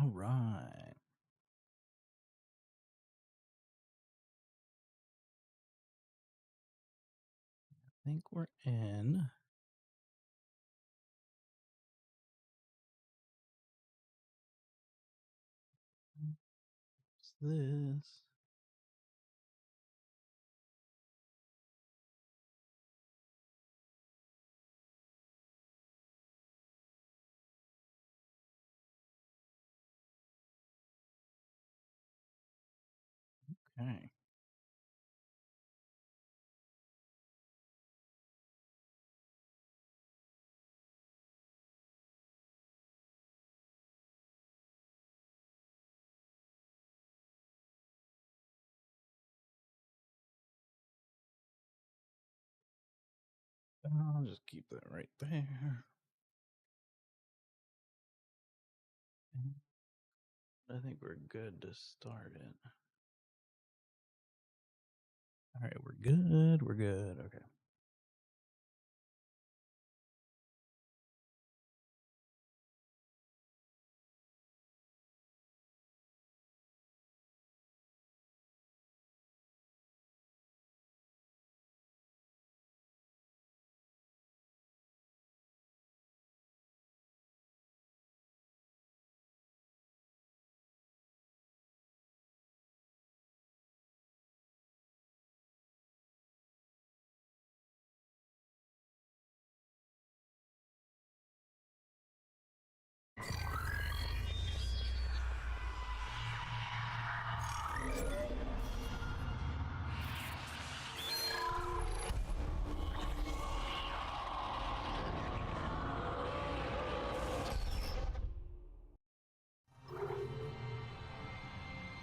All right. I think we're in. What's this? Okay. I'll just keep that right there. I think we're good to start it. All right, we're good. We're good. Okay.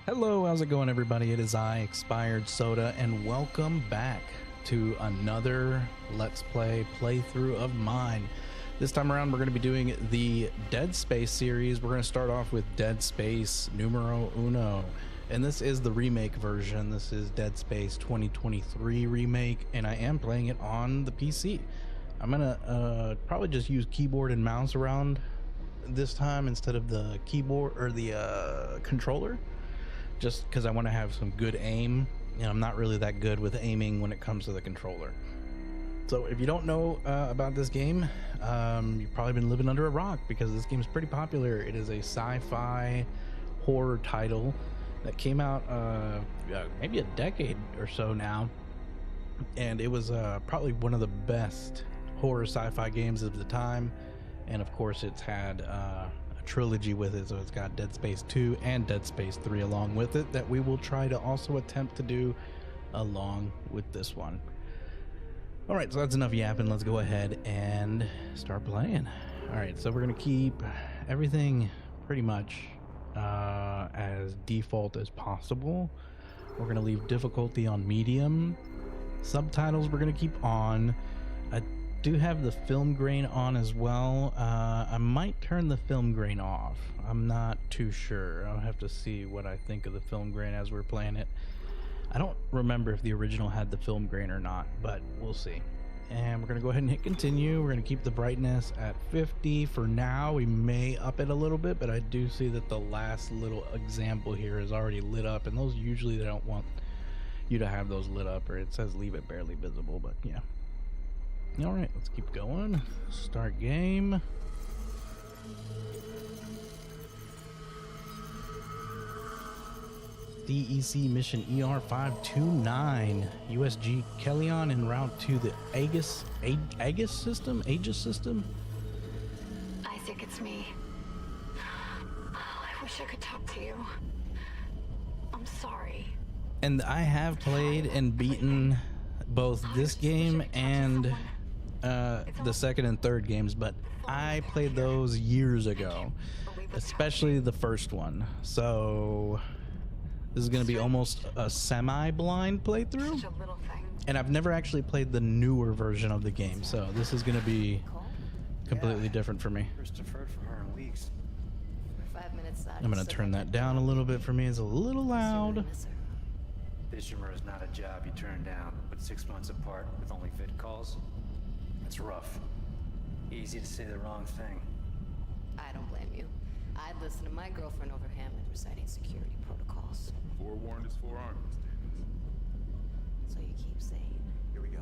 Hello, how's it going, everybody? It is I, Expired Soda, and welcome back to another Let's Play playthrough of mine. This time around, we're going to be doing the Dead Space series. We're going to start off with Dead Space Numero Uno, and this is the remake version. This is Dead Space 2023 remake, and I am playing it on the PC. I'm going to probably just use keyboard and mouse around this time instead of the keyboard or the controller, just because I want to have some good aim, and I'm not really that good with aiming when it comes to the controller. So if you don't know about this game, you've probably been living under a rock, because this game is pretty popular. It is a sci-fi horror title that came out maybe a decade or so now, and it was probably one of the best horror sci-fi games of the time. And of course, it's had a trilogy with it, so it's got Dead Space 2 and Dead Space 3 along with it, that we will try to also attempt to do along with this one. All right, so that's enough yapping. Let's go ahead and start playing. All right, so we're gonna keep everything pretty much as default as possible. We're gonna leave difficulty on medium. Subtitles we're gonna keep on. I do have the film grain on as well. I might turn the film grain off. I'm not too sure. I'll have to see what I think of the film grain as we're playing it. I don't remember if the original had the film grain or not, but we'll see. And we're gonna go ahead and hit continue. We're gonna keep the brightness at 50 for now. We may up it a little bit, but I do see that the last little example here is already lit up, and those usually they don't want you to have those lit up, or it says leave it barely visible, but yeah. All right, let's keep going. Start game. DEC mission ER529. USG Kellyon en route to the Aegis system? Aegis system? Isaac, it's me. I wish I could talk to you. I'm sorry. And I have played and beaten both this game and the second and third games, but I played those years ago, especially the first one. So this is going to be almost a semi-blind playthrough, and I've never actually played the newer version of the game, so this is going to be completely different for me. I'm going to turn that down a little bit for me. It's a little loud. Fisherman is not a job you turn down, but 6 months apart with only vid calls, that's rough. Easy to say the wrong thing. I don't blame you. I'd listen to my girlfriend over Hamlet reciting security protocols. Forewarned is forearmed, Miss Davis. So you keep saying. Here we go.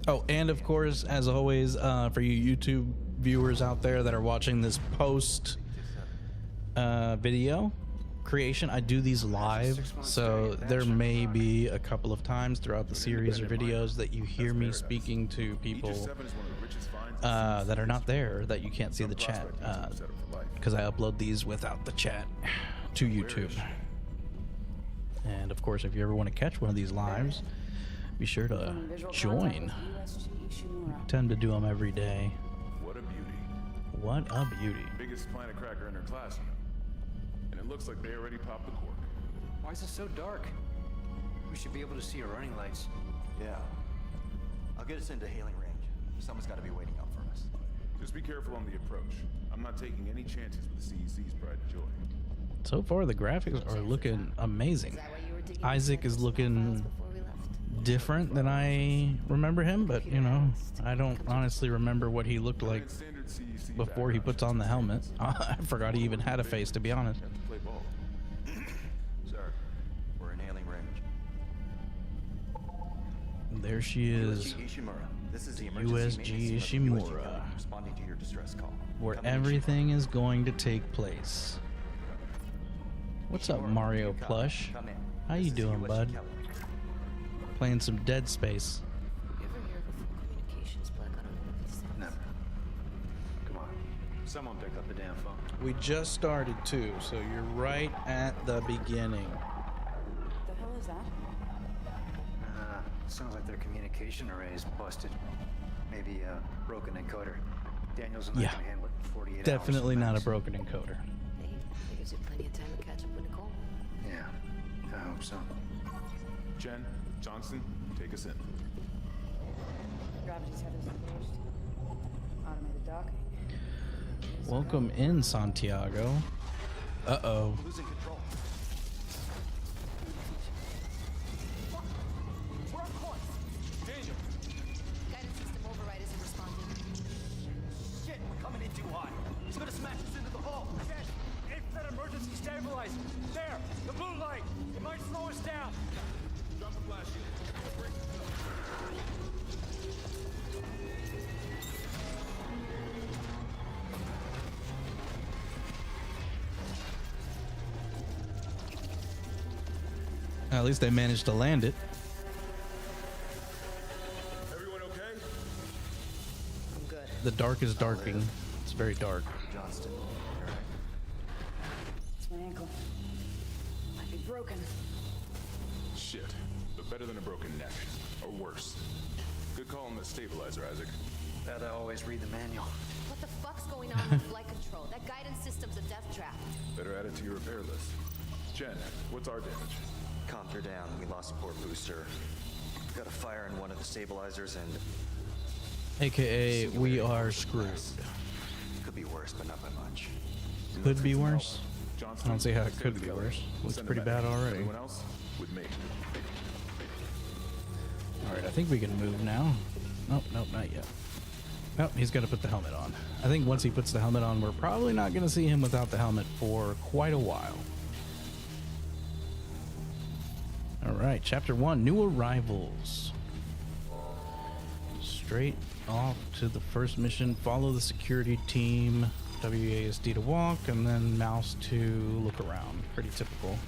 Oh, and of course, as always, for you YouTube viewers out there that are watching this post video creation, I do these live, so there may be a couple of times throughout the series or videos that you hear me speaking to people that are not there, that you can't see the chat, because I upload these without the chat to YouTube. And of course, if you ever want to catch one of these lives, be sure to join. I tend to do them every day. What a beauty. What a beauty. Biggest planet cracker in her class, you know. And it looks like they already popped the cork. Why is it so dark? We should be able to see our running lights. Yeah. I'll get us into hailing range. Someone's got to be waiting out for us. Just be careful on the approach. I'm not taking any chances with the CEC's pride and joy. So far, the graphics are looking amazing. Isaac is looking different than I remember him, but you know, I don't honestly remember what he looked like before he puts on the helmet. I forgot he even had a face, to be honest. Have to play ball. Sir, we're in hailing range. There she is, USG Ishimura. This is the emergency USG maintenance team of the USG Ishimura, Company responding to your distress call. where Come in, everything is going to take place. What's up, Ishimura. Mario Copy. Plush? Come in. How This you is the doing, USG bud? Kelly. Playing Some Dead Space. You ever hear of a full communications plug on a movie set? Never. Come on. Someone pick up the damn phone. We just started too, so you're right at the beginning. The hell is that? Sounds like their communication array is busted. Maybe a broken encoder. Daniels and I Yeah. can handle it in 48 hours. Definitely not a sometimes. broken encoder. Hey, that gives you plenty of time to catch up with Nicole. Yeah, I hope so. Jen, Johnson, take us in. Gravity tethers engaged. Automated docking. Welcome in, Santiago. Uh-oh. Losing control. We're on course. Daniel. Guidance system override isn't responding. Shit, we're coming in too hot. It's gonna smash us into the hull. Jen, aim for that emergency stabilizer. There, the blue light. It might slow us down. Drop a flash in. At least they managed to land it. Everyone okay? I'm good. The dark is darking. It's very dark. Johnston, you all right? It's my ankle. Might be broken. Shit. But better than a broken neck. Or worse. Good call on the stabilizer, Isaac. That I always read the manual. What the fuck's going on with flight control? That guidance system's a death trap. Better add it to your repair list. Jen, what's our damage? Calmed her down. We lost a port booster. Got a fire in one of the stabilizers and AKA, we are screwed. could be worse, but not by much. Could be worse. Johnson, I don't see how it stay could with be the worse. others. Looks Send pretty a bad medic. already. Everyone else, with me. Alright, I think we can move now. Nope, nope, not yet. Nope, he's got to put the helmet on. I think once he puts the helmet on, we're probably not going to see him without the helmet for quite a while. Alright, Chapter 1, New Arrivals. Straight off to the first mission. Follow the security team. WASD to walk, and then mouse to look around. Pretty typical.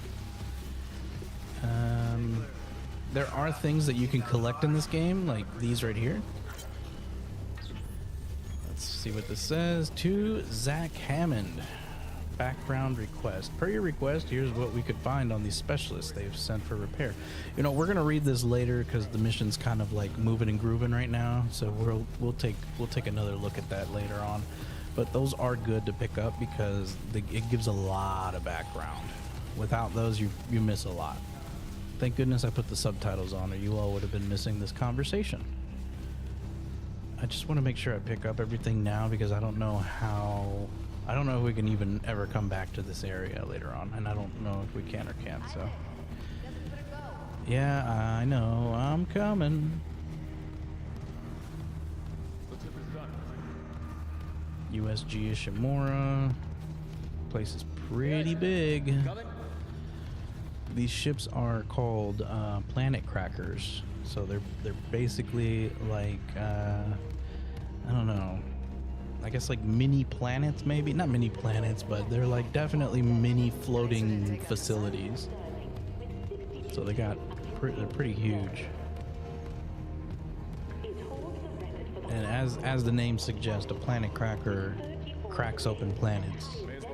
There are things that you can collect in this game, like these right here. Let's see what this says. To Zach Hammond. Background request. Per your request, here's what we could find on these specialists they've sent for repair. You know, we're gonna read this later because the mission's kind of like moving and grooving right now. So we'll take another look at that later on. But those are good to pick up because it gives a lot of background. Without those, you miss a lot. Thank goodness I put the subtitles on, or you all would have been missing this conversation. I just want to make sure I pick up everything now because I don't know if we can even ever come back to this area later on, and I don't know if we can or can't, so. Yeah, I know, I'm coming. Let's get this done. USG Ishimura. place is pretty big. These ships are called planet crackers, so they're basically like I don't know, I guess like mini planets, maybe not mini planets, but they're like definitely mini floating facilities. So they're pretty huge. And as the name suggests, a planet cracker cracks open planets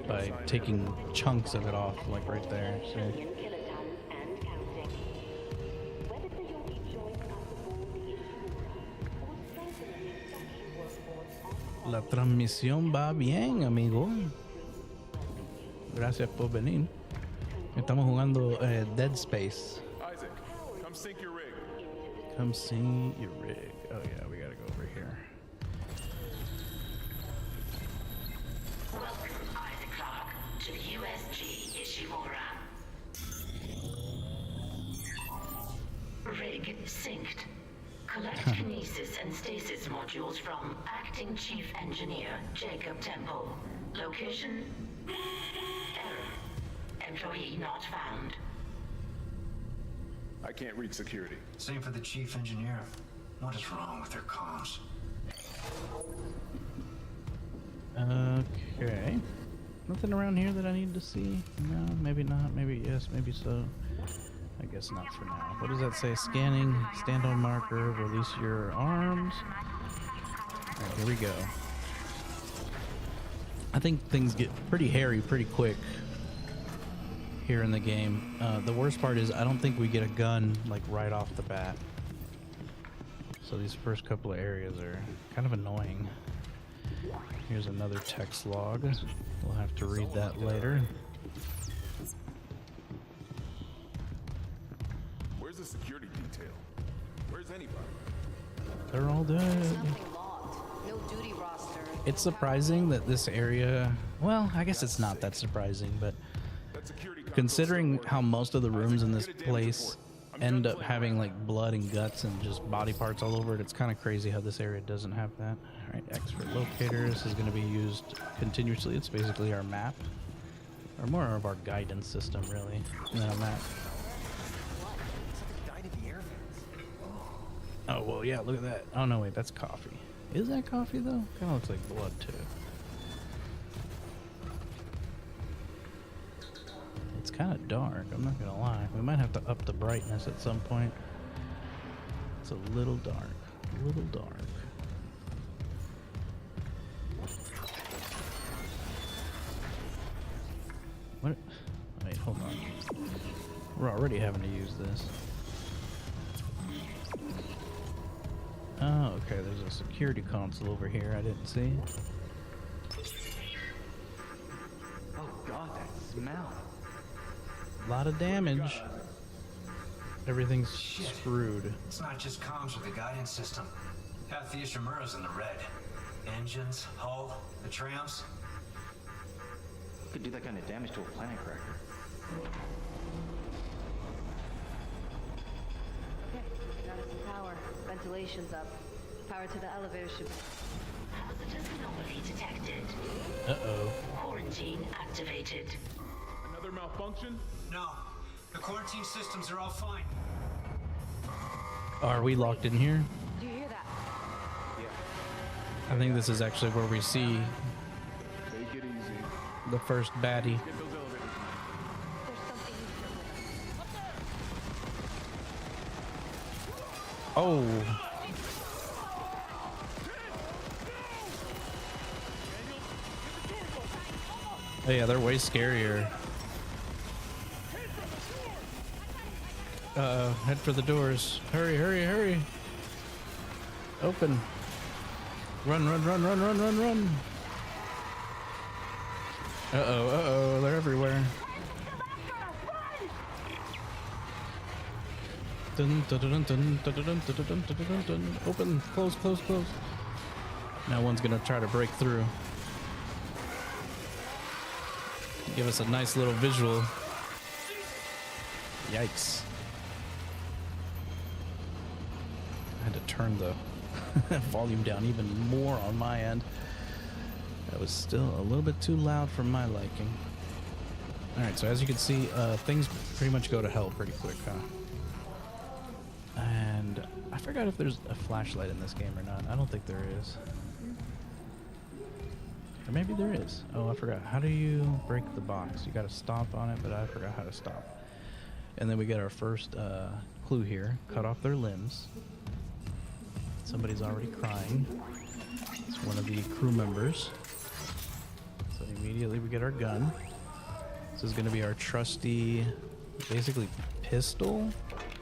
by taking chunks of it off, like right there. So. La transmisión va bien, amigo. Gracias por venir. Estamos jugando Dead Space. Isaac, come sync your rig. Come see your rig. Oh yeah, we gotta go over here. Welcome, Isaac Clarke, to the USG Ishimura. Rig synced. Collect kinesis and stasis modules from Acting Chief Engineer Jacob Temple. Location? Error. Employee not found. I can't reach security. Same for the chief engineer. What is wrong with their comms? Okay. Nothing around here that I need to see? No, maybe not. Maybe yes, maybe so. I guess not for now. What does that say? Scanning, stand on marker, release your arms. Alright, here we go. I think things get pretty hairy pretty quick here in the game. The worst part is I don't think we get a gun like right off the bat. So these first couple of areas are kind of annoying. Here's another text log. We'll have to read that later. Where's the security detail? Where's anybody? They're all dead. Nothing logged. No duty roster. It's surprising that this area, well, I guess it's not that surprising, but considering how most of the rooms in this place end up having like blood and guts and just body parts all over it, it's kind of crazy how this area doesn't have that. All right, X for locators is going to be used continuously. It's basically our map, or more of our guidance system, really, than a map. Oh, well, yeah, look at that. Oh, no, wait, that's coffee. Is that coffee, though? Kind of looks like blood, too. It's kind of dark, I'm not gonna lie. We might have to up the brightness at some point. It's a little dark. A little dark. What? Wait, hold on. We're already having to use this. Oh, okay, there's a security console over here I didn't see. Oh god, that smell. A lot of damage. Everything's screwed. It's not just comms with the guidance system. Half the Ishimura's in the red. Engines, hull, the trams. Could do that kind of damage to a planet cracker. Okay, got us some power. Ventilation's up. Power to the elevator should... Positive anomaly detected. Uh-oh. Quarantine activated. Another malfunction? No, the quarantine systems are all fine. Are we locked in here? Do you hear that? I think this is actually where we see Take it easy. the first baddie. Get those elevators. There's something Oh. Oh yeah, they're way scarier. Head for the doors. Hurry, hurry, hurry. Open. Run, run, run, run, run, run, run. Uh-oh, uh-oh, they're everywhere. Dun, dun, dun, dun, dun, dun, dun, dun, dun, dun, dun, dun, dun. Open, close, close, close. Now one's gonna try to break through. Give us a nice little visual. Yikes. I had to turn the volume down even more on my end. That was still a little bit too loud for my liking. Alright, so as you can see, things pretty much go to hell pretty quick, huh? And I forgot if there's a flashlight in this game or not. I don't think there is. Or maybe there is. Oh, I forgot. How do you break the box? You gotta stomp on it, but I forgot how to stomp. And then we get our first clue here. Cut off their limbs. Somebody's already crying. It's one of the crew members. So immediately we get our gun. This is gonna be our trusty, basically, pistol.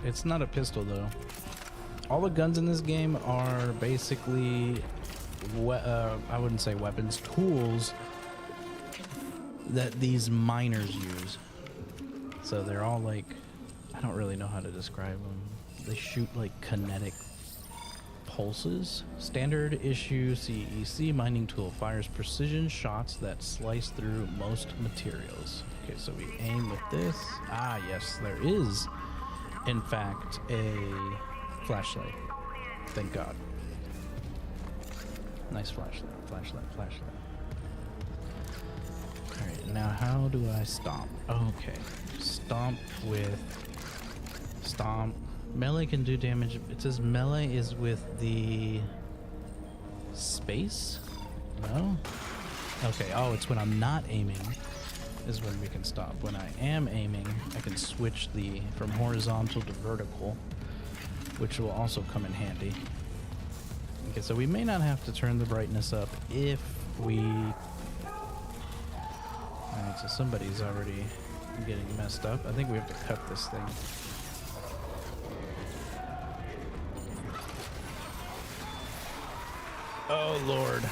It's not a pistol though. All the guns in this game are basically, I wouldn't say weapons, tools that these miners use. So they're all like, I don't really know how to describe them. They shoot like kinetic pulses. Standard issue CEC mining tool fires precision shots that slice through most materials. Okay, so we aim with this. Ah, yes, there is, in fact, a flashlight. Thank God. Nice flashlight, flashlight. Alright, now how do I stomp? Okay, stomp with stomp. Melee can do damage. It says melee is with the space? No? Okay, oh, it's when I'm not aiming is when we can stop. When I am aiming, I can switch from horizontal to vertical, which will also come in handy. Okay, so we may not have to turn the brightness up if we... Alright, so somebody's already getting messed up. I think we have to cut this thing. Oh, Lord.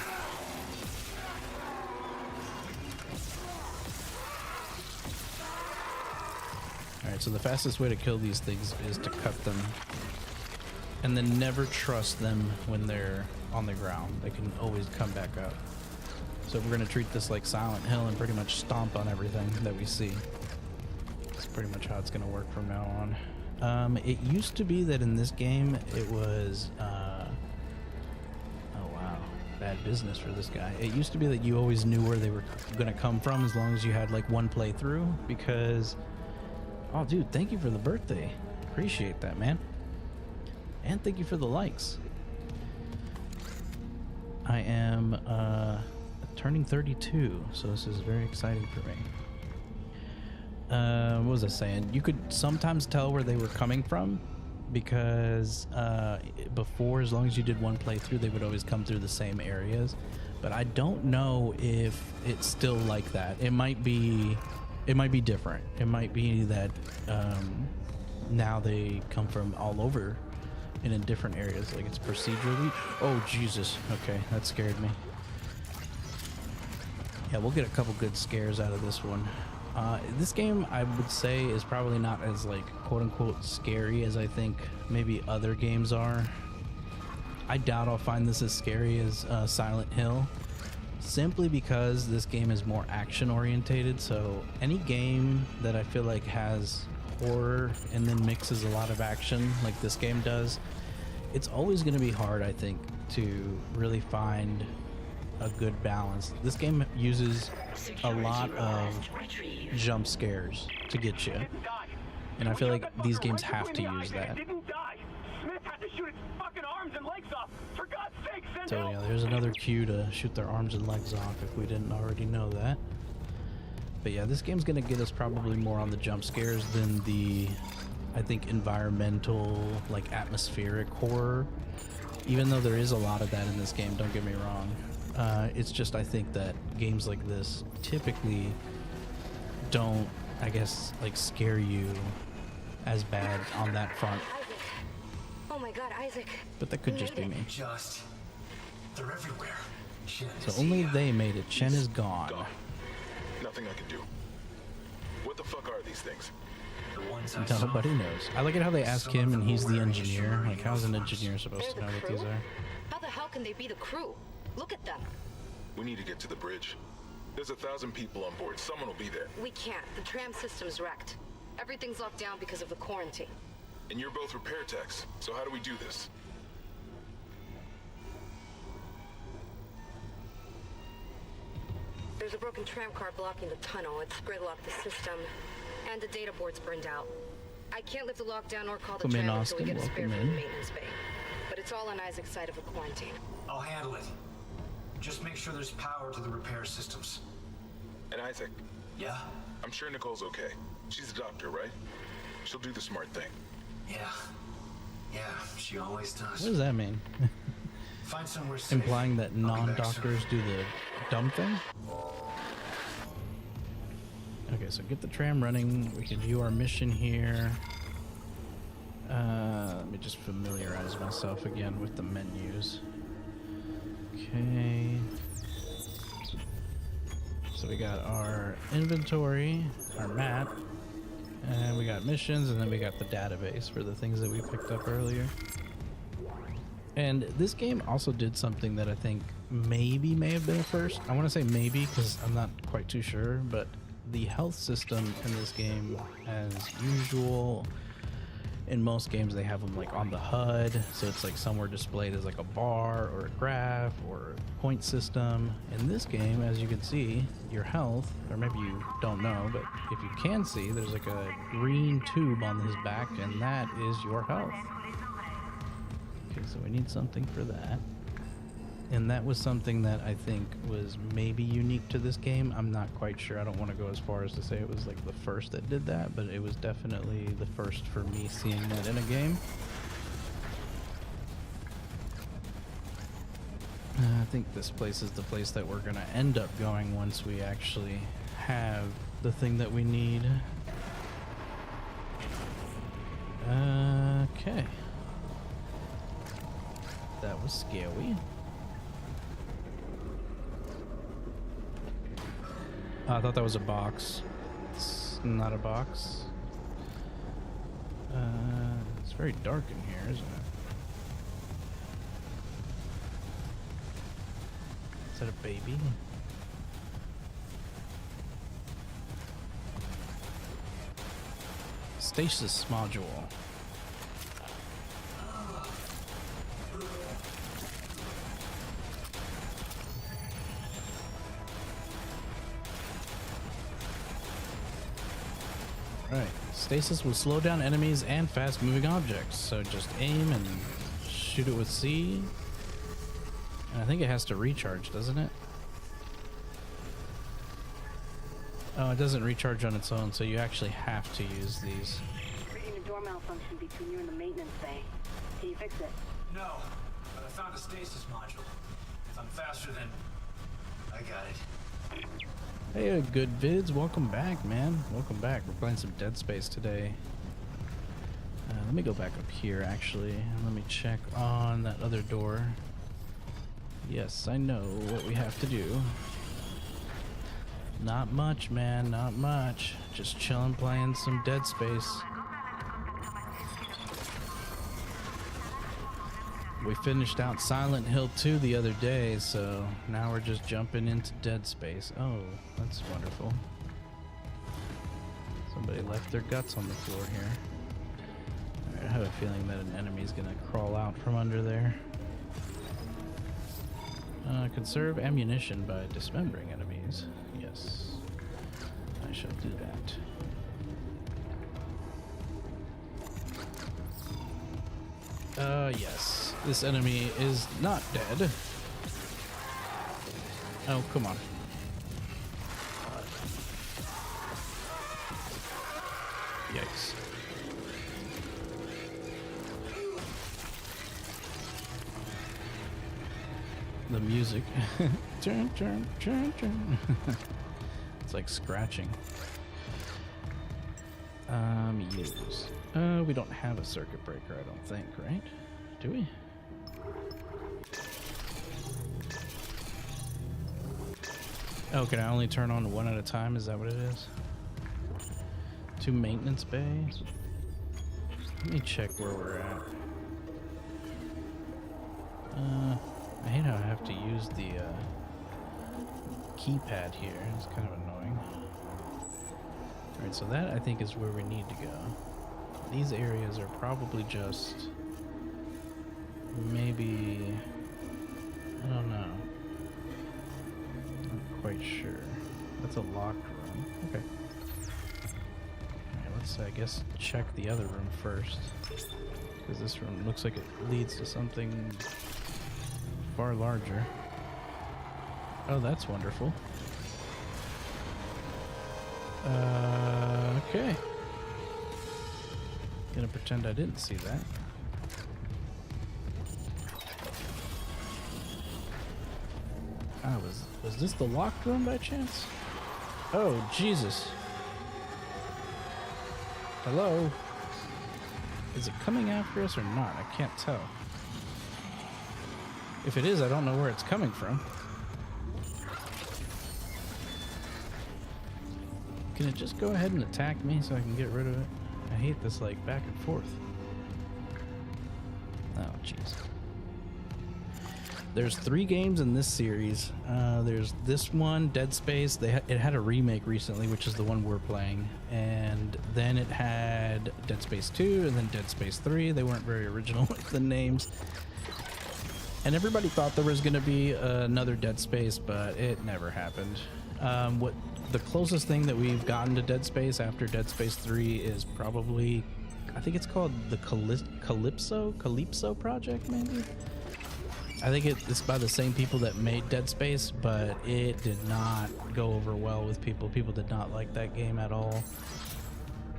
Alright, so the fastest way to kill these things is to cut them. And then never trust them when they're on the ground. They can always come back up. So we're going to treat this like Silent Hill and pretty much stomp on everything that we see. That's pretty much how it's going to work from now on. It used to be that in this game it was... oh wow, bad business for this guy. It used to be that you always knew where they were going to come from as long as you had like one playthrough, because... Oh dude, thank you for the birthday. Appreciate that, man. And thank you for the likes. I am turning 32, so this is very exciting for me. What was I saying? You could sometimes tell where they were coming from because before, as long as you did one playthrough, they would always come through the same areas. But I don't know if it's still like that. It might be different. It might be that now they come from all over and in different areas, like it's procedurally. Oh Jesus, okay, that scared me. Yeah, we'll get a couple good scares out of this one. This game, I would say, is probably not as like quote-unquote scary as I think maybe other games are. I doubt I'll find this as scary as Silent Hill, simply because this game is more action orientated. So any game that I feel like has horror and then mixes a lot of action like this game does, it's always going to be hard, I think, to really find a good balance. This game uses a lot of jump scares to get you, and I feel like these games have to use that. So yeah, there's another cue to shoot their arms and legs off if we didn't already know that. But yeah, this game's gonna get us probably more on the jump scares than the, I think, environmental, like atmospheric horror. Even though there is a lot of that in this game, don't get me wrong. It's just, I think that games like this typically don't, I guess, like scare you as bad on that front. Isaac. Oh my God, Isaac. But that could just be me. They're everywhere. So only they made it. Chen is gone. Nothing I can do. What the fuck are these things? Nobody knows. I like it how they ask him and he's the engineer. Like, how's an engineer supposed to know what these are? How the hell can they be the crew? Look at them. We need to get to the bridge. There's 1,000 people on board. Someone will be there. We can't. The tram system's wrecked. Everything's locked down because of the quarantine. And you're both repair techs. So how do we do this? There's a broken tram car blocking the tunnel. It's gridlocked the system, and the data board's burned out. I can't lift the lockdown or call the Welcome in, tram until we Austin. get a spare Welcome from the in. maintenance bay. But it's all on Isaac's side of a quarantine. I'll handle it. Just make sure there's power to the repair systems. And Isaac, Yeah? I'm sure Nicole's okay. She's a doctor, right? She'll do the smart thing. Yeah. Yeah, she always What does. does that mean? Find somewhere safe. Implying that I'll be back soon. non-doctors do the dumb thing? Okay, so get the tram running. We can view our mission here. Let me just familiarize myself again with the menus. Okay. So we got our inventory, our map, and we got missions, and then we got the database for the things that we picked up earlier. And this game also did something that I think maybe may have been a first. I want to say maybe because I'm not quite too sure, but the health system in this game, as usual, in most games they have them like on the HUD, so it's like somewhere displayed as like a bar or a graph or a point system. In this game, as you can see, your health, or maybe you don't know, but if you can see, there's like a green tube on his back, and that is your health. Okay, so we need something for that. And that was something that I think was maybe unique to this game. I'm not quite sure. I don't want to go as far as to say it was like the first that did that, but it was definitely the first for me seeing that in a game. I think this place is the place that we're going to end up going once we actually have the thing that we need. Okay. That was scary. I thought that was a box. It's not a box. It's very dark in here, isn't it? Is that a baby? Stasis module. Right. Stasis will slow down enemies and fast-moving objects, so just aim and shoot it with C. And I think it has to recharge, doesn't it? Oh, it doesn't recharge on its own, so you actually have to use these. Reading a door malfunction between you and the maintenance bay. Can you fix it? No, but I found a stasis module. If I'm faster than... I got it. Hey, good vids, welcome back, man. Welcome back. We're playing some Dead Space today. Let me go back up here, actually, and let me check on that other door. Yes, I know what we have to do. Not much, man, not much. Just chilling, playing some Dead Space. We finished out Silent Hill 2 the other day, so now we're just jumping into Dead Space. Oh, that's wonderful. Somebody left their guts on the floor here. Alright, I have a feeling that an enemy's gonna crawl out from under there. Conserve ammunition by dismembering enemies. Yes, I shall do that. Yes. This enemy is not dead. Oh, come on. Yikes. The music. Churn, churn, churn, churn. It's like scratching. Use. We don't have a circuit breaker, I don't think, right? Do we? Oh, can I only turn on one at a time? Is that what it is? 2 maintenance bays. Let me check where we're at. I hate how I have to use the keypad here. It's kind of annoying. Alright, so that I think is where we need to go. These areas are probably just maybe, I don't know. Not quite sure. That's a locked room. Okay. Alright, let's, I guess, check the other room first. Because this room looks like it leads to something far larger. Oh, that's wonderful. Okay. Gonna pretend I didn't see that. Ah, was this the locked room by chance? Oh, Jesus. Hello? Is it coming after us or not? I can't tell. If it is, I don't know where it's coming from. Can it just go ahead and attack me so I can get rid of it? I hate this, like, back and forth. Oh, jeez. There's 3 games in this series. There's this one, Dead Space. It had a remake recently, which is the one we're playing. And then it had Dead Space 2 and then Dead Space 3. They weren't very original with the names. And everybody thought there was going to be another Dead Space, but it never happened. What the closest thing that we've gotten to Dead Space after Dead Space 3 is probably, I think it's called the Calypso project, maybe? I think it's by the same people that made Dead Space, but it did not go over well with people. People did not like that game at all.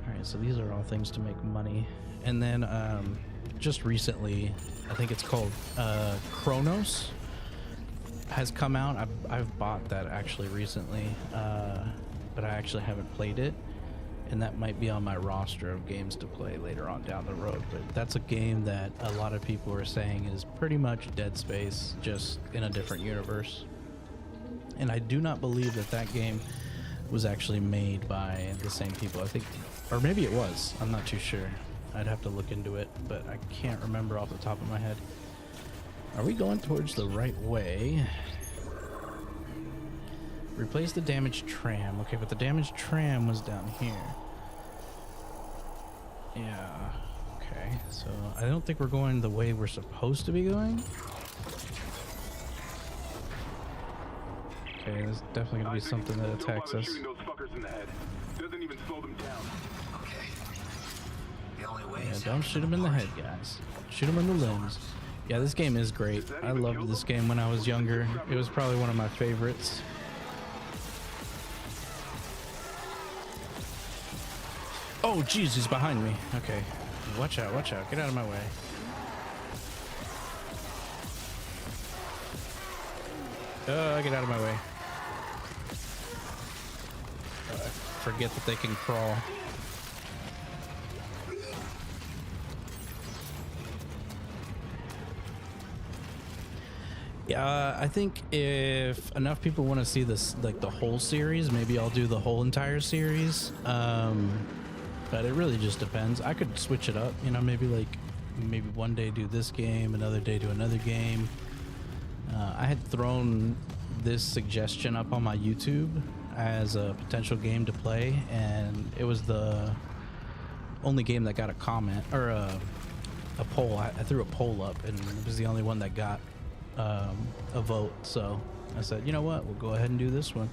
Alright, so these are all things to make money. And then just recently, I think it's called Chronos, has come out. I've bought that actually recently, but I actually haven't played it. And that might be on my roster of games to play later on down the road. But that's a game that a lot of people are saying is pretty much Dead Space, just in a different universe. And I do not believe that that game was actually made by the same people. I think, or maybe it was. I'm not too sure. I'd have to look into it, but I can't remember off the top of my head. Are we going towards the right way? Replace the damaged tram. Okay, but the damaged tram was down here. Yeah. Okay, so I don't think we're going the way we're supposed to be going. Okay, there's definitely gonna be something that attacks us. Those fuckers in the head. Doesn't even slow them down. Okay. The only way Yeah, is don't shoot them in the head, guys. Shoot them in the limbs. Yeah, this game is great. I loved this game when I was younger. It was probably one of my favorites. Oh, jeez, he's behind me. Okay. Watch out, watch out. Get out of my way. Get out of my way. I forget that they can crawl. Yeah, I think if enough people want to see this, like the whole series, maybe I'll do the whole entire series. But it really just depends. I could switch it up, you know, maybe one day do this game, another day do another game. I had thrown this suggestion up on my YouTube as a potential game to play, and it was the only game that got a comment or a poll. I threw a poll up, and it was the only one that got a vote. So I said, you know what, we'll go ahead and do this one.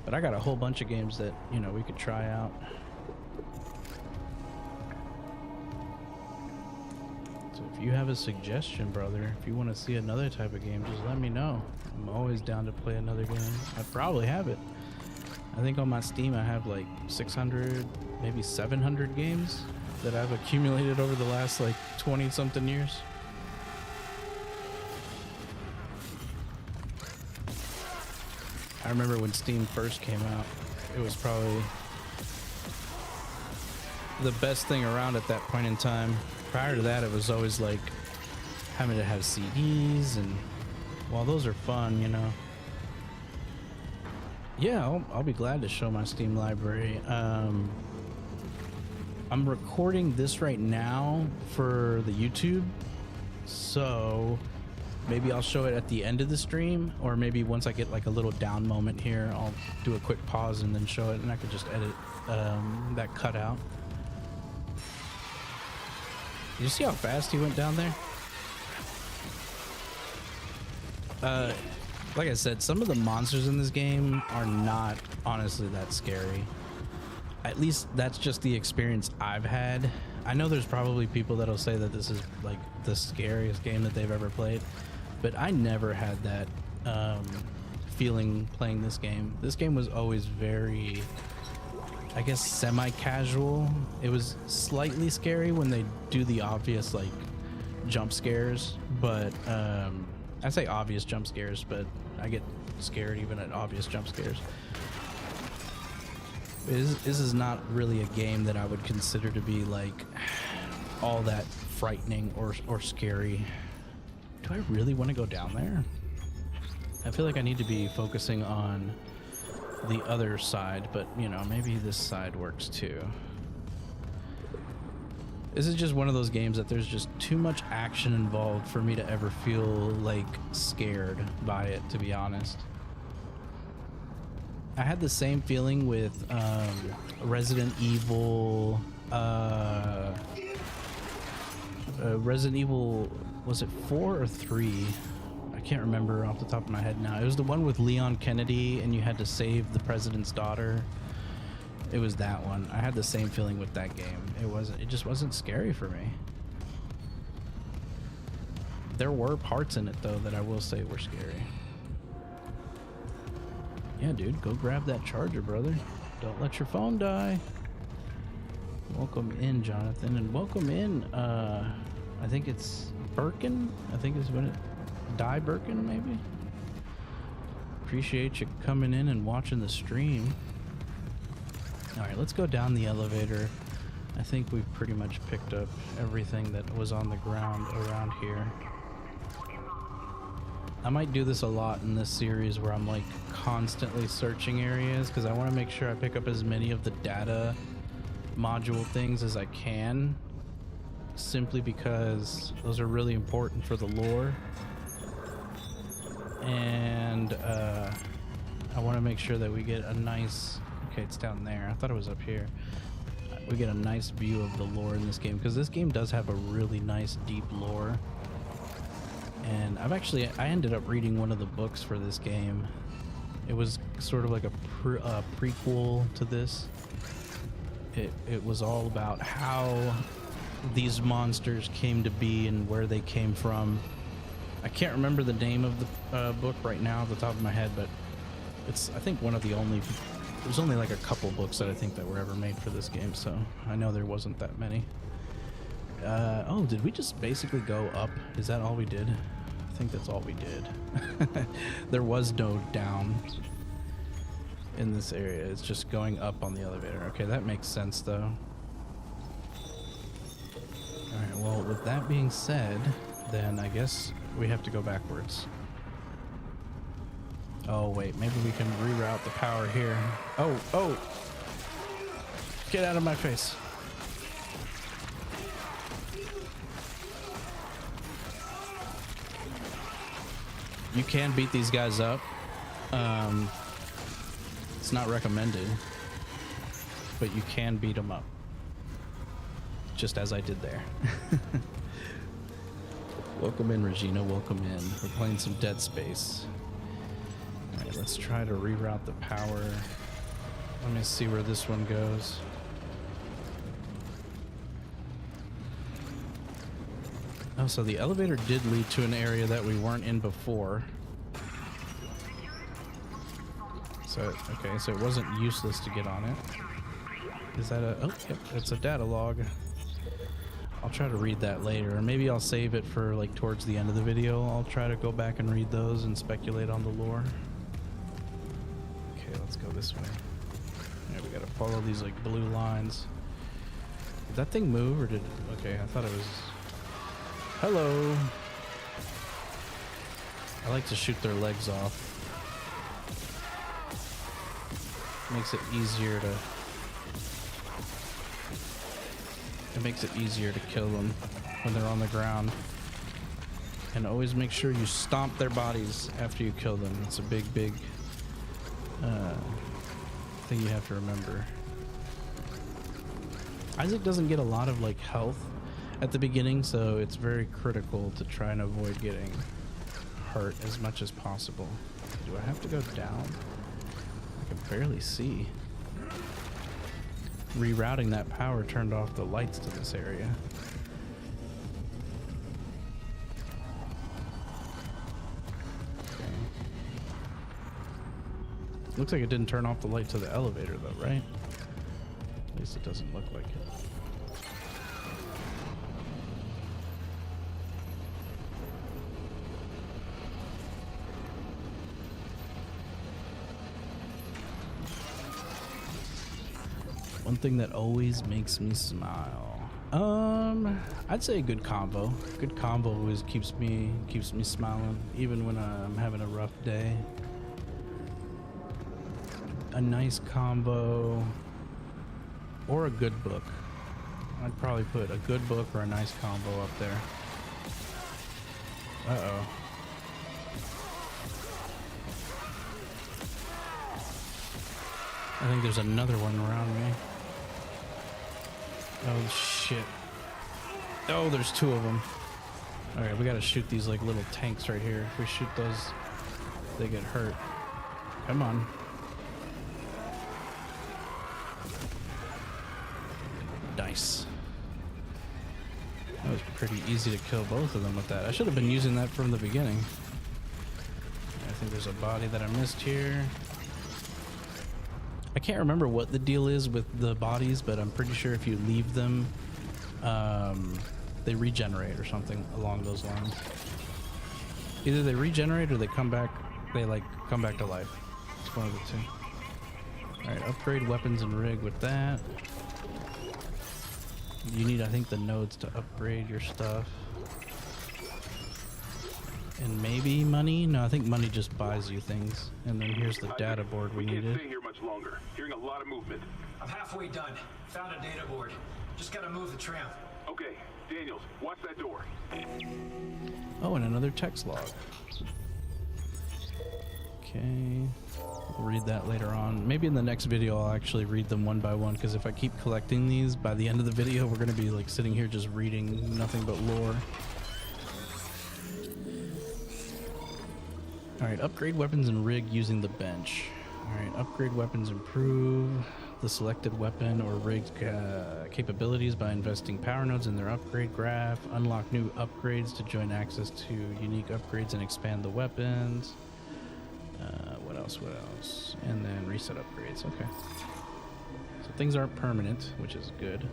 But I got a whole bunch of games that, you know, we could try out. So if you have a suggestion, brother, if you want to see another type of game, just let me know. I'm always down to play another game. I probably have it. I think on my Steam I have like 600, maybe 700 games that I've accumulated over the last like 20 something years. I remember when Steam first came out, it was probably the best thing around at that point in time. Prior to that, it was always like having to have CDs, and while those are fun, you know. Yeah, I'll be glad to show my Steam library. I'm recording this right now for the YouTube, so maybe I'll show it at the end of the stream, or maybe once I get like a little down moment here, I'll do a quick pause and then show it, and I could just edit that cut out. Did you see how fast he went down there? Like I said, some of the monsters in this game are not honestly that scary. At least that's just the experience I've had. I know there's probably people that'll say that this is like the scariest game that they've ever played, but I never had that feeling playing this game. This game was always very, I guess, semi-casual. It was slightly scary when they do the obvious like jump scares, but I say obvious jump scares, but I get scared even at obvious jump scares. This is not really a game that I would consider to be like all that frightening or scary. Do I really want to go down there? I feel like I need to be focusing on the other side, but you know, maybe this side works too. This is just one of those games that there's just too much action involved for me to ever feel like scared by it, to be honest. I had the same feeling with Resident Evil. Resident Evil, was it 4 or 3? I can't remember off the top of my head now. It was the one with Leon Kennedy and you had to save the president's daughter. It was that one. I had the same feeling with that game. It just wasn't scary for me. There were parts in it though that I will say were scary. Yeah, dude, go grab that charger, brother. Don't let your phone die. Welcome in, Jonathan, and welcome in, I think it's Birkin? I think is when it... Die Birkin, maybe? Appreciate you coming in and watching the stream. Alright, let's go down the elevator. I think we've pretty much picked up everything that was on the ground around here. I might do this a lot in this series where I'm like constantly searching areas because I want to make sure I pick up as many of the data module things as I can, simply because those are really important for the lore. And I want to make sure that we get a nice... Okay, it's down there. I thought it was up here. We get a nice view of the lore in this game because this game does have a really nice deep lore. And I ended up reading one of the books for this game. It was sort of like a prequel to this. It was all about how these monsters came to be and where they came from. I can't remember the name of the book right now off the top of my head, but it's, I think, one of the only... There's only like a couple books that I think that were ever made for this game, so I know there wasn't that many. Oh, did we just basically go up? Is that all we did? I think that's all we did. There was no down in this area. It's just going up on the elevator. Okay, that makes sense though. Alright, well, with that being said, then I guess we have to go backwards. Oh, wait, maybe we can reroute the power here. Oh! Get out of my face. You can beat these guys up. It's not recommended, but you can beat them up. Just as I did there. Welcome in, Regina. Welcome in. We're playing some Dead Space. Alright, let's try to reroute the power. Let me see where this one goes. Oh, so the elevator did lead to an area that we weren't in before. So, okay, so it wasn't useless to get on it. Is that a... Oh, yep, it's a data log. I'll try to read that later, or maybe I'll save it for, like, towards the end of the video. I'll try to go back and read those and speculate on the lore. Okay, let's go this way. Yeah, we gotta follow these, like, blue lines. Did that thing move, or did... Okay, I thought it was... Hello. I like to shoot their legs off. Makes it easier to... It makes it easier to kill them when they're on the ground. And always make sure you stomp their bodies after you kill them. It's a big thing you have to remember. Isaac doesn't get a lot of, like, health at the beginning, so it's very critical to try and avoid getting hurt as much as possible. Do I have to go down? I can barely see. Rerouting that power turned off the lights to this area. Okay. Looks like it didn't turn off the light to the elevator though, right? At least it doesn't look like it. One thing that always makes me smile. I'd say a good combo. Good combo always keeps me smiling, even when I'm having a rough day. A nice combo or a good book. I'd probably put a good book or a nice combo up there. Uh-oh. I think there's another one around me. Oh shit. Oh, there's two of them. Alright, we gotta shoot these like little tanks right here. If we shoot those, they get hurt. Come on. Nice. That was pretty easy to kill both of them with that. I should have been using that from the beginning. I think there's a body that I missed here. I can't remember what the deal is with the bodies, but I'm pretty sure if you leave them, they regenerate or something along those lines. Either they regenerate or they come back, they like come back to life. It's one of the two. Alright, upgrade weapons and rig with that. You need, I think, the nodes to upgrade your stuff. And maybe money? No, I think money just buys you things. And then here's the data board we needed. Can't stay here much longer. Hearing a lot of movement. I'm halfway done. Found a data board. Just gotta move the tram. Okay, Daniels, watch that door. Oh, and another text log. Okay. We'll read that later on. Maybe in the next video I'll actually read them one by one, because if I keep collecting these, by the end of the video we're going to be like sitting here just reading nothing but lore. Alright, upgrade weapons and rig using the bench. Alright, upgrade weapons, improve the selected weapon or rig capabilities by investing power nodes in their upgrade graph. Unlock new upgrades to join access to unique upgrades and expand the weapons. What else? And then reset upgrades. Okay. So things aren't permanent, which is good.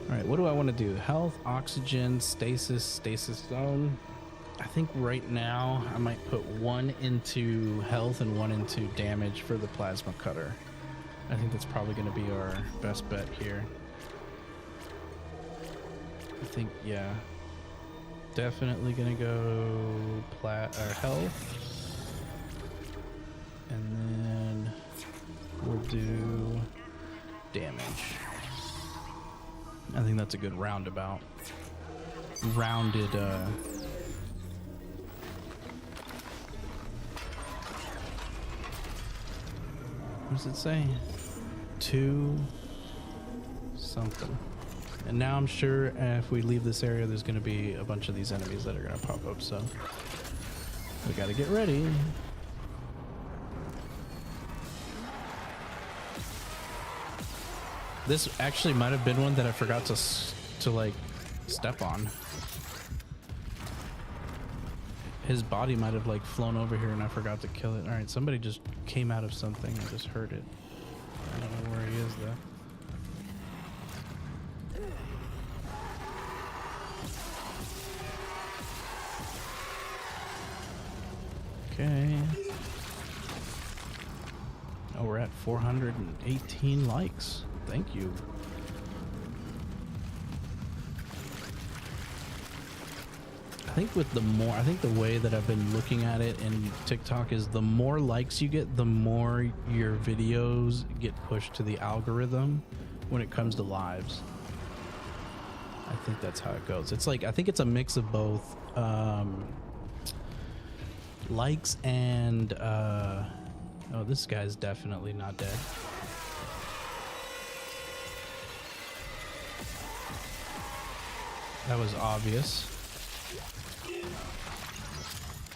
Alright, what do I want to do? Health, oxygen, stasis zone. I think right now I might put one into health and one into damage for the plasma cutter. I think that's probably going to be our best bet here. I think, yeah. Definitely going to go health. And then we'll do damage. I think that's a good roundabout. Rounded, what does it say? 2 something. And now I'm sure if we leave this area, there's going to be a bunch of these enemies that are going to pop up, so we got to get ready. This actually might have been one that I forgot to like step on. His body might have like flown over here and I forgot to kill it. All right, somebody just came out of something. I just heard it. I don't know where he is though. Okay. Oh, we're at 418 likes. Thank you. I think with the more, I think the way that I've been looking at it in TikTok is the more likes you get, the more your videos get pushed to the algorithm when it comes to lives. I think that's how it goes. It's like, I think it's a mix of both likes and oh, this guy's definitely not dead. That was obvious.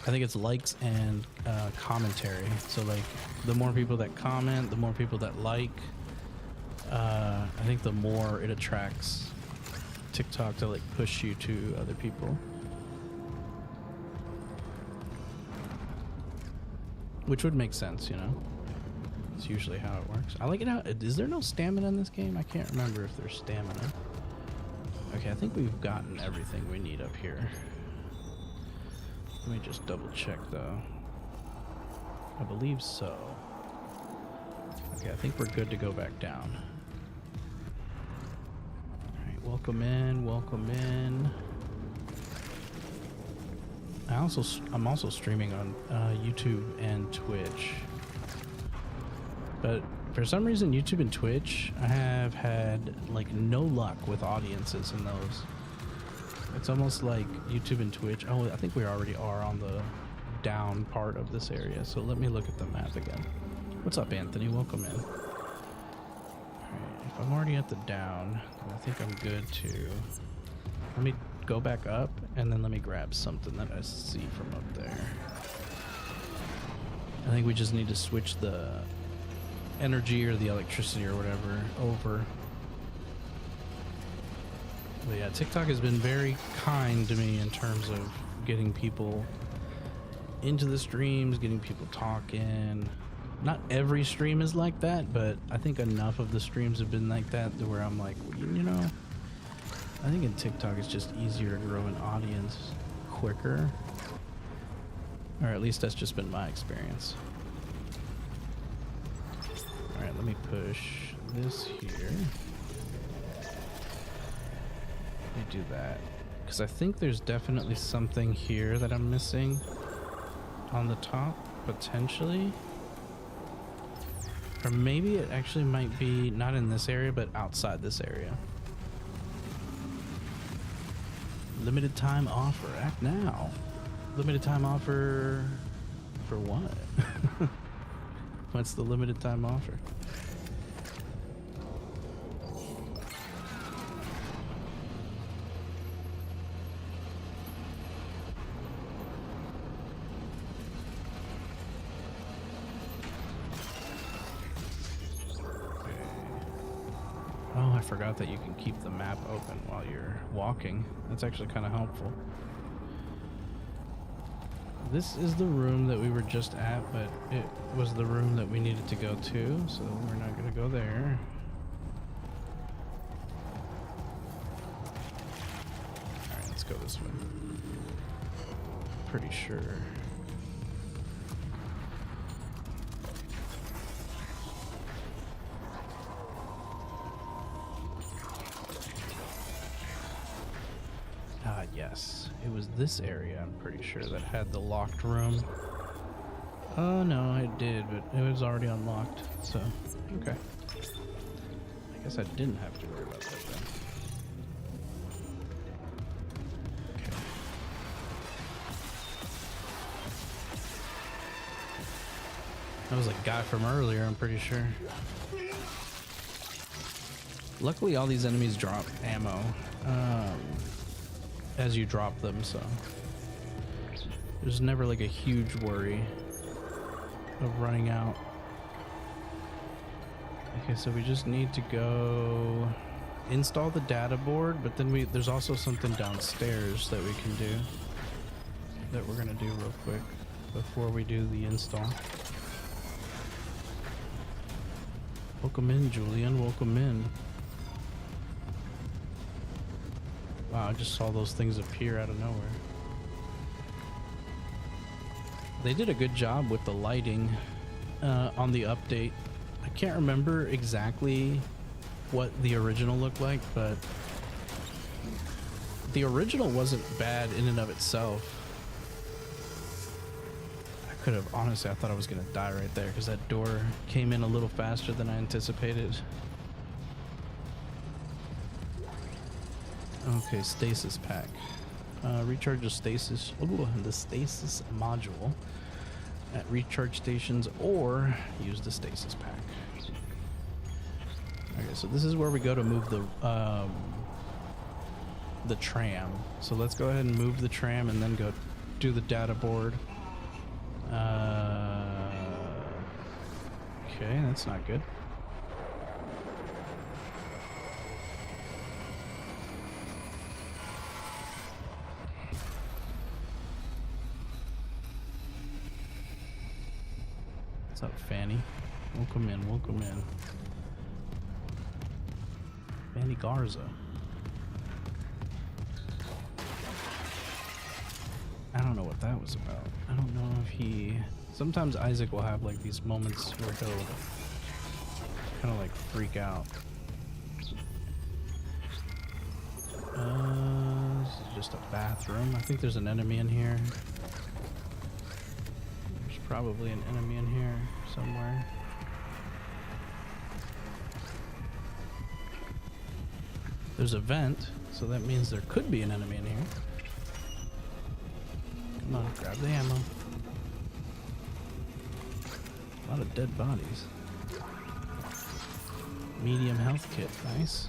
I think it's likes and commentary. So like the more people that comment, the more people that like, I think the more it attracts TikTok to like push you to other people. Which would make sense, you know? It's usually how it works. I like it how... Is there no stamina in this game? I can't remember if there's stamina. Okay, I think we've gotten everything we need up here. Let me just double check, though. I believe so. Okay, I think we're good to go back down. Alright, welcome in, welcome in. I'm also streaming on YouTube and Twitch, but for some reason YouTube and Twitch I have had like no luck with audiences in those. It's almost like YouTube and Twitch. Oh, I think we already are on the down part of this area, so let me look at the map again. What's up, Anthony? Welcome in. Alright, if I'm already at the down, then I think I'm good to... Let me go back up, and then let me grab something that I see from up there. I think we just need to switch the energy or the electricity or whatever over. But yeah, TikTok has been very kind to me in terms of getting people into the streams, getting people talking. Not every stream is like that, but I think enough of the streams have been like that to where I'm like, you know, I think in TikTok it's just easier to grow an audience quicker. Or at least that's just been my experience. Alright, let me push this here. Let me do that. Because I think there's definitely something here that I'm missing on the top, potentially. Or maybe it actually might be not in this area, but outside this area. Limited time offer. Act now. Limited time offer for what? What's the limited time offer? I forgot that you can keep the map open while you're walking. That's actually kind of helpful. This is the room that we were just at, but it was the room that we needed to go to, so we're not going to go there. Alright, let's go this way. Pretty sure. Yes, it was this area, I'm pretty sure, that had the locked room. Oh no, it did, but it was already unlocked, so okay. I guess I didn't have to worry about that then. Okay. That was a guy from earlier, I'm pretty sure. Luckily all these enemies drop ammo. As you drop them, so there's never like a huge worry of running out. Okay, so we just need to go install the data board, but then there's also something downstairs that we can do that we're gonna do real quick before we do the install. Welcome in, Julian. Welcome in. Wow, I just saw those things appear out of nowhere. They did a good job with the lighting on the update. I can't remember exactly what the original looked like, but the original wasn't bad in and of itself. I could have, honestly, I thought I was gonna die right there because that door came in a little faster than I anticipated. Okay, stasis pack. Recharge the stasis module at recharge stations or use the stasis pack. Okay, so this is where we go to move the tram. So let's go ahead and move the tram and then go do the data board. Okay, that's not good. What's up, Fanny? Welcome in, welcome in. Fanny Garza. I don't know what that was about. I don't know if he... Sometimes Isaac will have like these moments where he'll kind of like freak out. This is just a bathroom. I think there's an enemy in here. There's probably an enemy in here somewhere. There's a vent, so that means there could be an enemy in here. Come on, grab the ammo. A lot of dead bodies. Medium health kit, nice.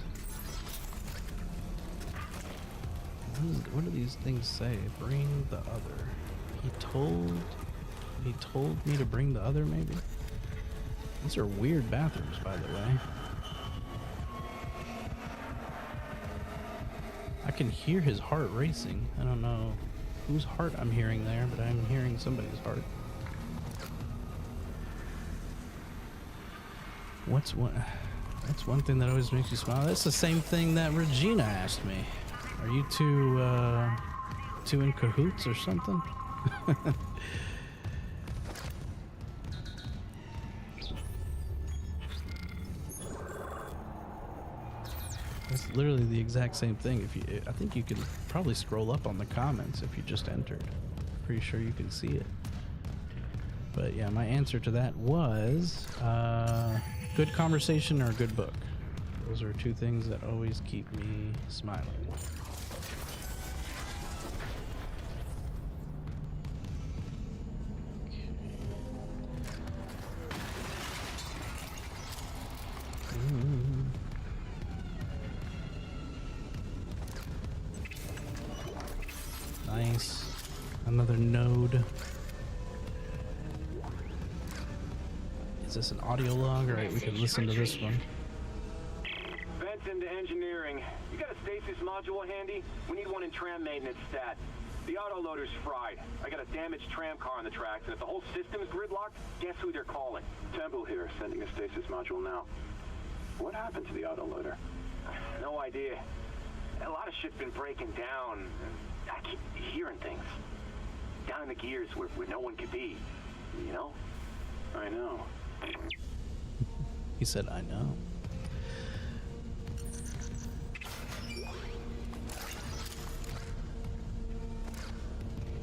What do these things say? Bring the other. He told me to bring the other, maybe? These are weird bathrooms, by the way. I can hear his heart racing. I don't know whose heart I'm hearing there, but I'm hearing somebody's heart. That's one thing that always makes you smile. That's the same thing that Regina asked me. Are you two in cahoots or something? It's literally the exact same thing. I think you can probably scroll up on the comments if you just entered. Pretty sure you can see it. But yeah, my answer to that was good conversation or a good book. Those are two things that always keep me smiling. Nice. Another node. Is this an audio log? Alright, we can listen to this one. Vents into engineering. You got a stasis module handy? We need one in tram maintenance stat. The autoloader's fried. I got a damaged tram car on the tracks, and if the whole system's gridlocked, guess who they're calling? Temple here, sending a stasis module now. What happened to the autoloader? No idea. A lot of shit's been breaking down. I keep hearing things. Down in the gears where no one could be. You know? I know. He said, I know.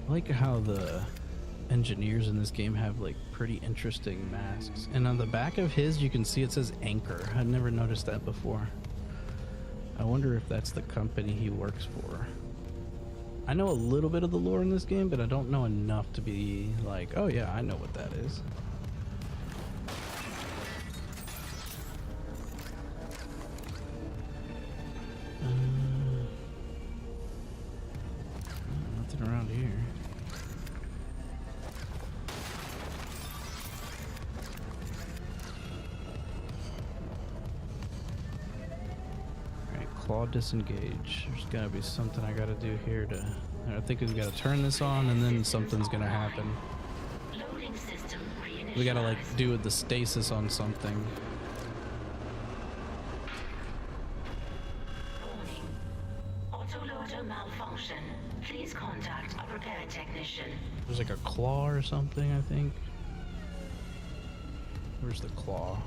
I like how the engineers in this game have like pretty interesting masks. And on the back of his, you can see it says Anchor. I'd never noticed that before. I wonder if that's the company he works for. I know a little bit of the lore in this game, but I don't know enough to be like, oh yeah, I know what that is. Nothing around here. Claw disengage. There's gotta be something I gotta do here to... I think we've gotta turn this on and then something's gonna happen. We gotta like do the stasis on something. Warning. Autoloader malfunction. Please contact a repair technician. There's like a claw or something, I think. Where's the claw?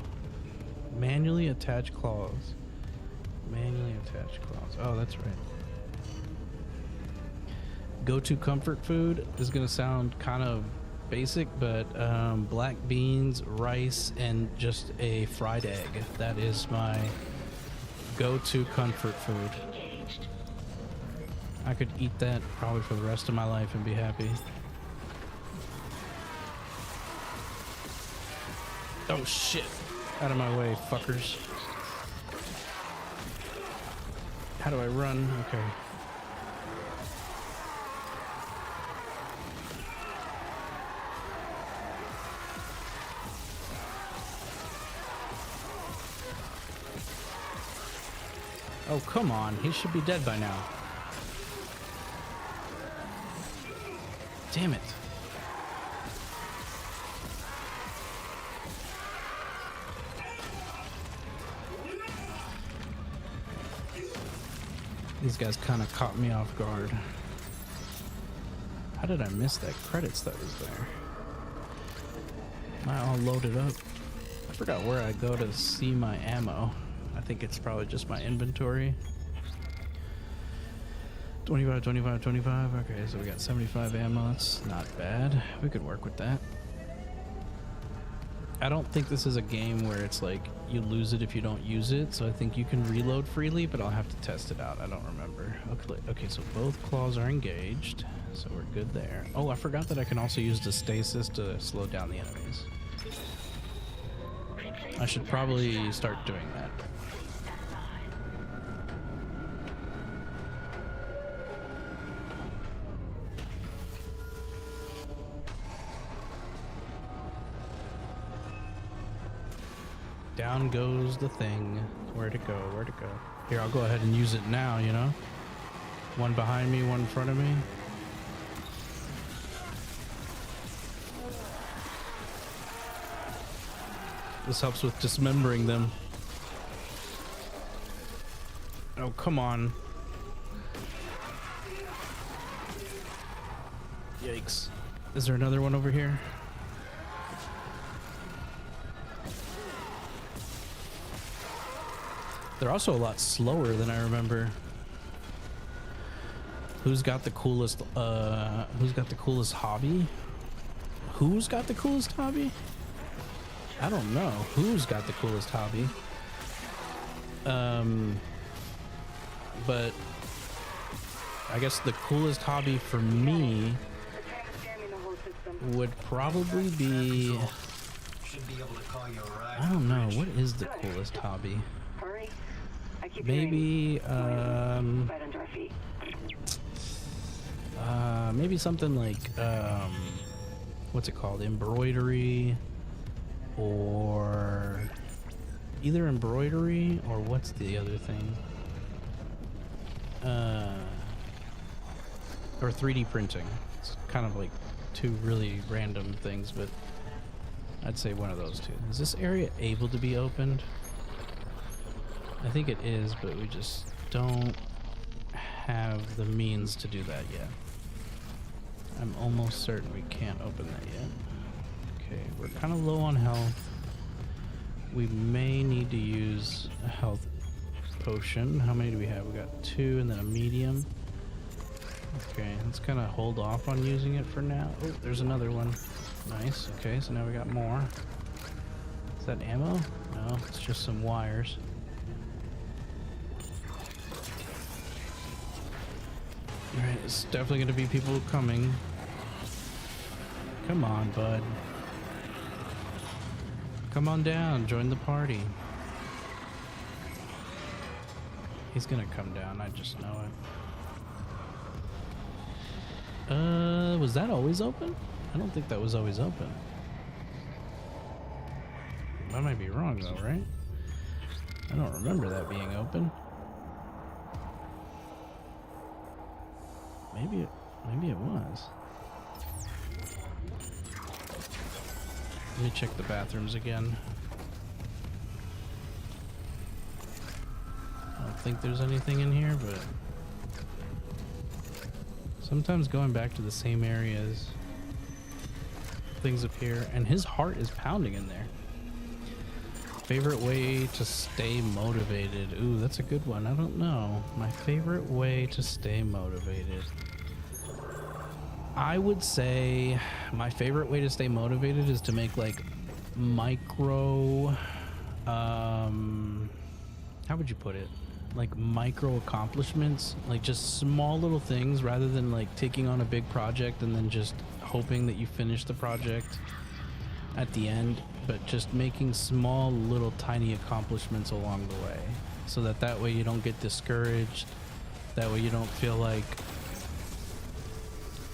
Manually attach claws. Manually attached claws. Oh, that's right. Go-to comfort food is going to sound kind of basic, but black beans, rice, and just a fried egg. That is my go-to comfort food. I could eat that probably for the rest of my life and be happy. Oh shit. Out of my way, fuckers. How do I run? Okay. Oh, come on. He should be dead by now. Damn it. These guys kind of caught me off guard. How did I miss that credits that was there? Am I all loaded up? I forgot where I go to see my ammo. I think it's probably just my inventory. 25, 25, 25. Okay, so we got 75 ammo. That's not bad. We could work with that. I don't think this is a game where it's like you lose it if you don't use it, so I think you can reload freely, but I'll have to test it out. I don't remember. Okay, so both claws are engaged, so we're good there. Oh, I forgot that I can also use the stasis to slow down the enemies. I should probably start doing that. Down goes the thing. Where'd it go? Where'd it go? Here, I'll go ahead and use it now, you know? One behind me, one in front of me. This helps with dismembering them. Oh, come on. Yikes. Is there another one over here? They're also a lot slower than I remember. Who's got the coolest hobby? Who's got the coolest hobby? I don't know. Who's got the coolest hobby? But I guess the coolest hobby for me would probably be, I don't know, what is the coolest hobby? Maybe maybe something like what's it called, embroidery, or either embroidery or what's the other thing, or 3D printing. It's kind of like two really random things, but I'd say one of those two. Is this area able to be opened? I think it is, but we just don't have the means to do that yet. I'm almost certain we can't open that yet. Okay, we're kind of low on health. We may need to use a health potion. How many do we have? We got 2 and then a medium. Okay, let's kind of hold off on using it for now. Oh, there's another one. Nice. Okay, so now we got more. Is that ammo? No, it's just some wires. Alright, it's definitely going to be people coming. Come on, bud. Come on down, join the party. He's going to come down, I just know it. Was that always open? I don't think that was always open. I might be wrong though, right? I don't remember that being open. Maybe it was. Let me check the bathrooms again. I don't think there's anything in here, but sometimes going back to the same areas, things appear, and his heart is pounding in there. Favorite way to stay motivated? Ooh, that's a good one. I don't know. My favorite way to stay motivated. I would say my favorite way to stay motivated is to make like micro, how would you put it? Like micro accomplishments, like just small little things rather than like taking on a big project and then just hoping that you finish the project at the end, but just making small little tiny accomplishments along the way, so that way you don't get discouraged, that way you don't feel like,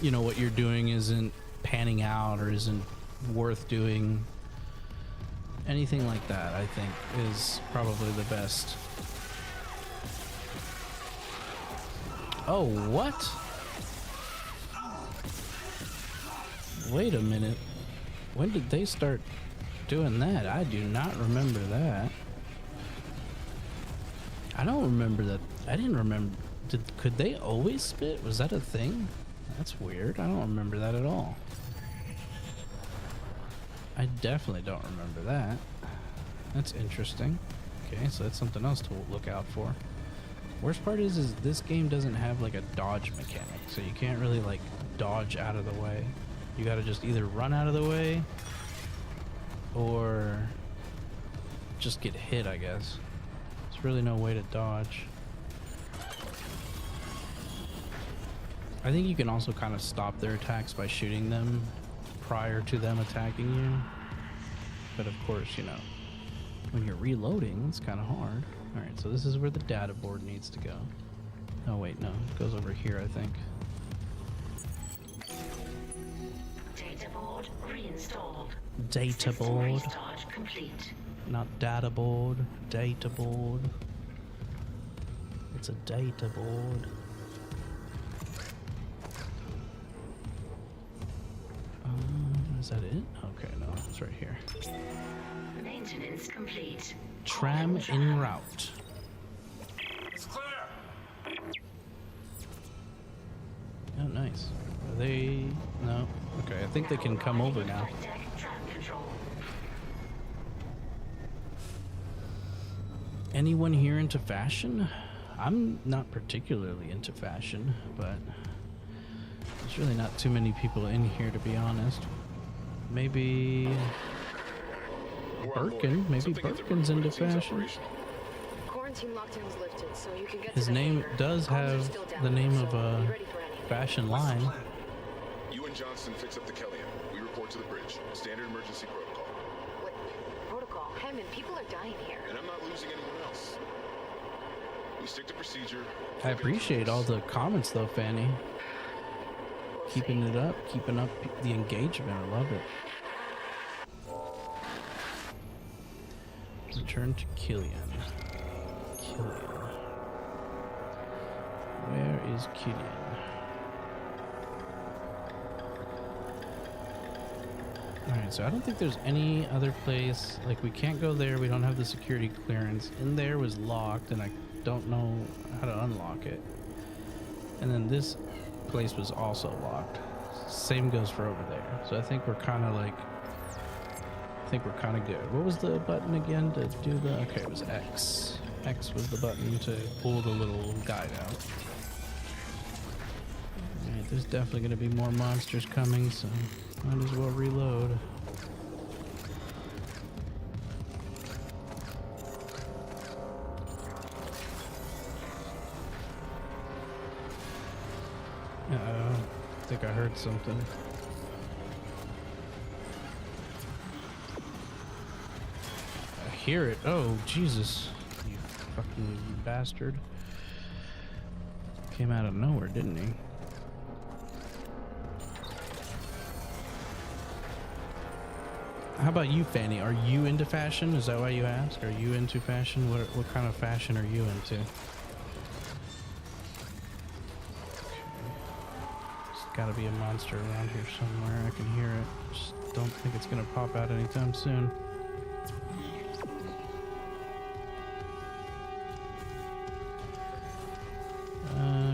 you know, what you're doing isn't panning out or isn't worth doing. Anything like that, I think, is probably the best Oh, what? Wait a minute. When did they start doing that? I do not remember that. I don't remember that. I didn't remember. Could they always spit? Was that a thing? That's weird. I don't remember that at all. I definitely don't remember that. That's interesting. Okay, so that's something else to look out for. Worst part is this game doesn't have like a dodge mechanic, so you can't really like dodge out of the way. You gotta just either run out of the way or just get hit, I guess. There's really no way to dodge. I think you can also kind of stop their attacks by shooting them prior to them attacking you. But of course, you know, when you're reloading, it's kind of hard. Alright, so this is where the data board needs to go. Oh wait, no, it goes over here, I think. Data board reinstalled. Data System board. restart complete. Not data board, data board. It's a data board. Is that it? Okay, no, it's right here. Maintenance complete. Tram en route. It's clear! Oh, nice. Are they... No. Okay, I think they can come over now. Deck trap control. Anyone here into fashion? I'm not particularly into fashion, but there's really not too many people in here, to be honest. Maybe Birkin. Maybe Birkin's into fashion. Quarantine lockdown's lifted, so you can get His to the name hangar. does Comms are have still down, the name of so a be ready for anything. fashion What's the line. plan? You and Johnston fix up the Kellyan. We report to the bridge. Standard emergency protocol. What protocol? Hammond, people are dying here. And I'm not losing anyone else. We stick to procedure. I appreciate all the comments though, Fanny. Keeping it up, keeping up the engagement. I love it. Return to Killian. Killian. Where is Killian? Alright, so I don't think there's any other place. Like, we can't go there. We don't have the security clearance. In there was locked, and I don't know how to unlock it. And then this place was also locked. Same goes for over there. So I think we're kind of like... I think we're kind of good. What was the button again to do the... Okay, it was X. X was the button to pull the little guide out. Alright, there's definitely going to be more monsters coming, so might as well reload. Uh-oh. I think I heard something. I hear it. Oh, Jesus. You fucking bastard. Came out of nowhere, didn't he? How about you, Fanny? Are you into fashion? Is that why you ask? Are you into fashion? What kind of fashion are you into? Gotta be a monster around here somewhere. I can hear it. Just don't think it's gonna pop out anytime soon.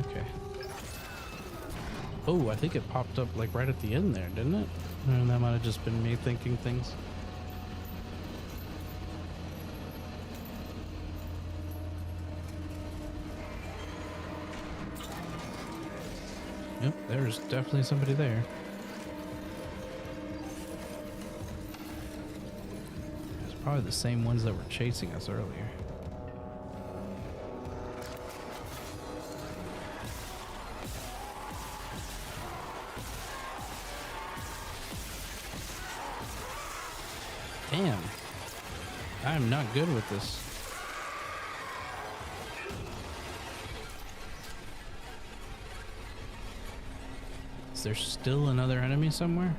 Okay. Oh, I think it popped up like right at the end there, didn't it? And that might have just been me thinking things. Yep, there's definitely somebody there. It's probably the same ones that were chasing us earlier. Damn. I'm not good with this. Is there still another enemy somewhere?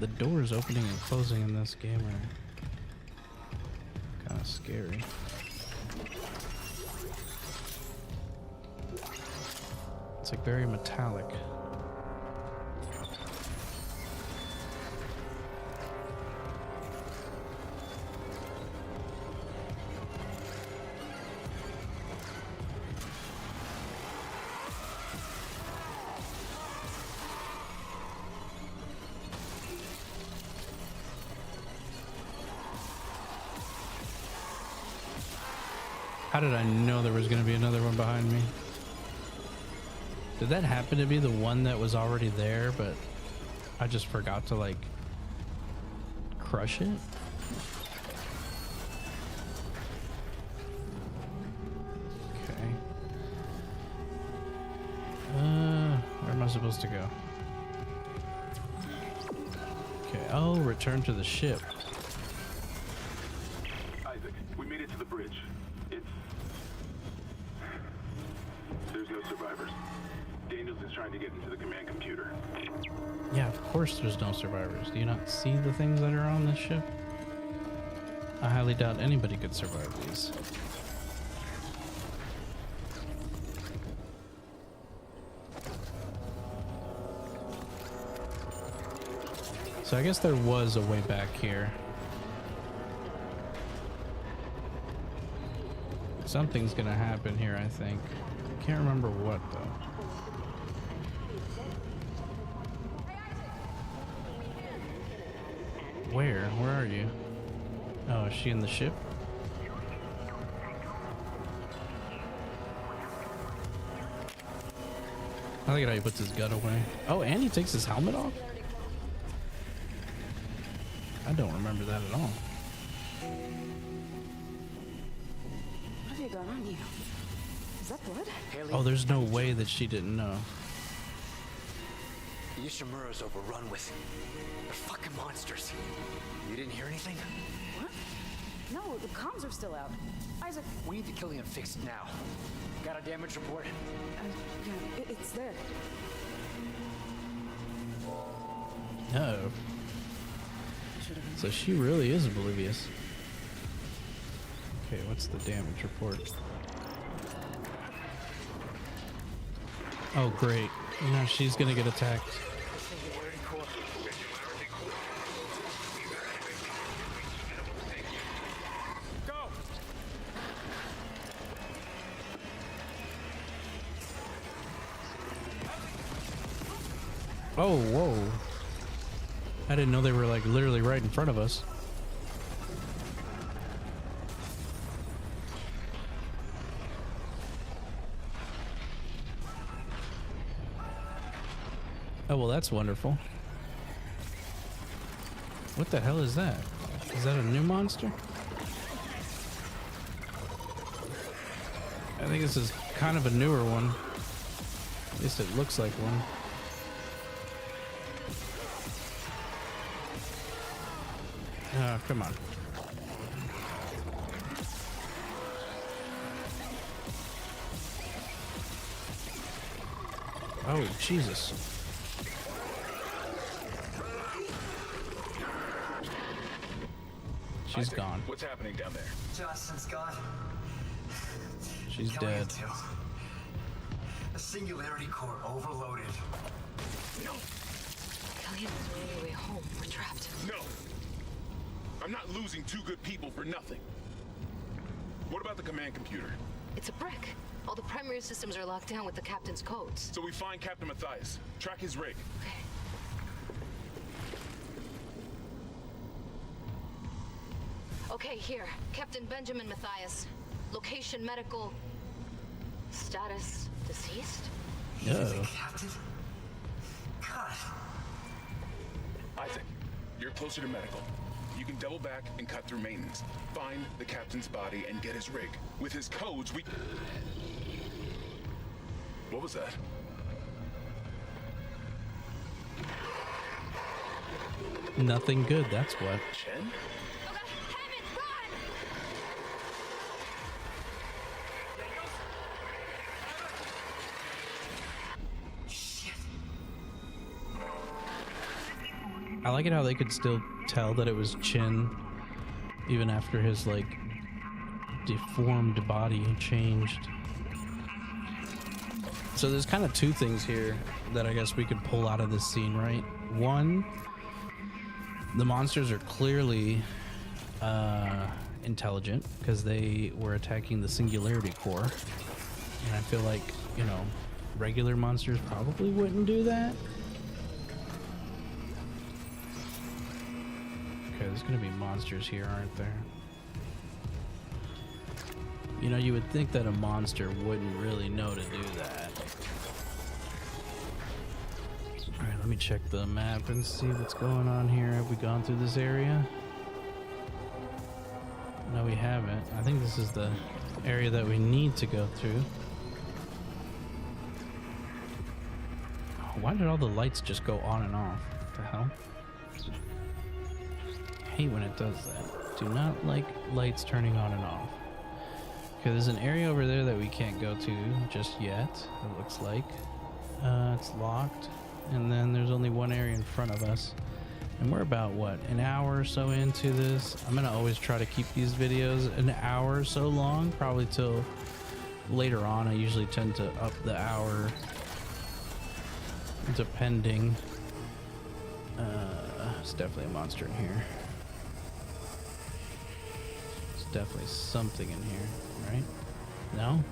The doors opening and closing in this game are kind of scary. It's like very metallic. How did I know there was going to be another one behind me? Did that happen to be the one that was already there, but I just forgot to, like, crush it? Okay. Where am I supposed to go? Okay, oh, return to the ship. Isaac, we made it to the bridge. There's no survivors. Daniels is trying to get into the command computer. Yeah, of course there's no survivors. Do you not see the things that are on this ship? I highly doubt anybody could survive these. So I guess there was a way back here. Something's gonna happen here, I think. Can't remember what though. Where? Where are you? Oh, is she in the ship? I like how he puts his gun away. Oh, and he takes his helmet off? I don't remember that at all. What have you got on you? Is that blood? Oh, there's no way that she didn't know. Yoshimuro's overrun with... They're fucking monsters. You didn't hear anything? What? No, the comms are still out. Isaac... We need the Killian fixed now. Got a damage report? Yeah, it's there. No. So she really is oblivious. Okay, what's the damage report? Oh, great. Now she's gonna get attacked. Oh, whoa. I didn't know they were like literally right in front of us. Oh, well, that's wonderful. What the hell is that? Is that a new monster? I think this is kind of a newer one. At least it looks like one. Oh, come on. Oh, Jesus. She's gone. What's happening down there? Johnson's gone. She's dead. The singularity core overloaded. No. Killian's on the way home. We're trapped. No. I'm not losing two good people for nothing. What about the command computer? It's a brick. All the primary systems are locked down with the captain's codes. So we find Captain Matthias, track his rig. Okay. Okay, here. Captain Benjamin Matthias. Location medical. Status deceased? Uh-oh. Captain? God. Isaac, you're closer to medical. You can double back and cut through maintenance. Find the captain's body and get his rig. With his codes, we... What was that? Nothing good, that's what. Chen? I like it how they could still tell that it was Chin even after his like deformed body changed. So there's kind of two things here that I guess we could pull out of this scene, right? One, the monsters are clearly intelligent because they were attacking the Singularity Core, and I feel like, you know, regular monsters probably wouldn't do that. Okay, there's gonna be monsters here, aren't there? You know, you would think that a monster wouldn't really know to do that. Alright, let me check the map and see what's going on here. Have we gone through this area? No, we haven't. I think this is the area that we need to go through. Oh, why did all the lights just go on and off? What the hell? I hate when it does that. Do not like lights turning on and off. Okay, there's an area over there that we can't go to just yet, it looks like. It's locked. And then there's only one area in front of us. And we're about, what, an hour or so into this? I'm going to always try to keep these videos an hour or so long, probably till later on. I usually tend to up the hour, depending. It's definitely a monster in here. There's definitely something in here, right? No?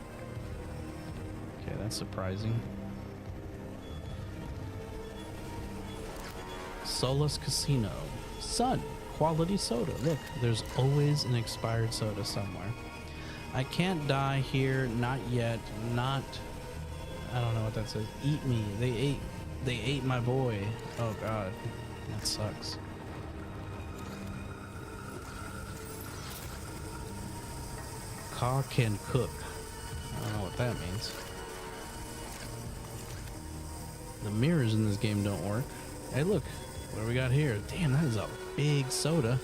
Okay, that's surprising. Solus Casino. Sun. Quality soda. Look, there's always an expired soda somewhere. I can't die here. Not yet. Not... I don't know what that says. Eat me. They ate my boy. Oh god. That sucks. Car can cook. I don't know what that means. The mirrors in this game don't work. Hey, look. What do we got here? Damn, that is a big soda.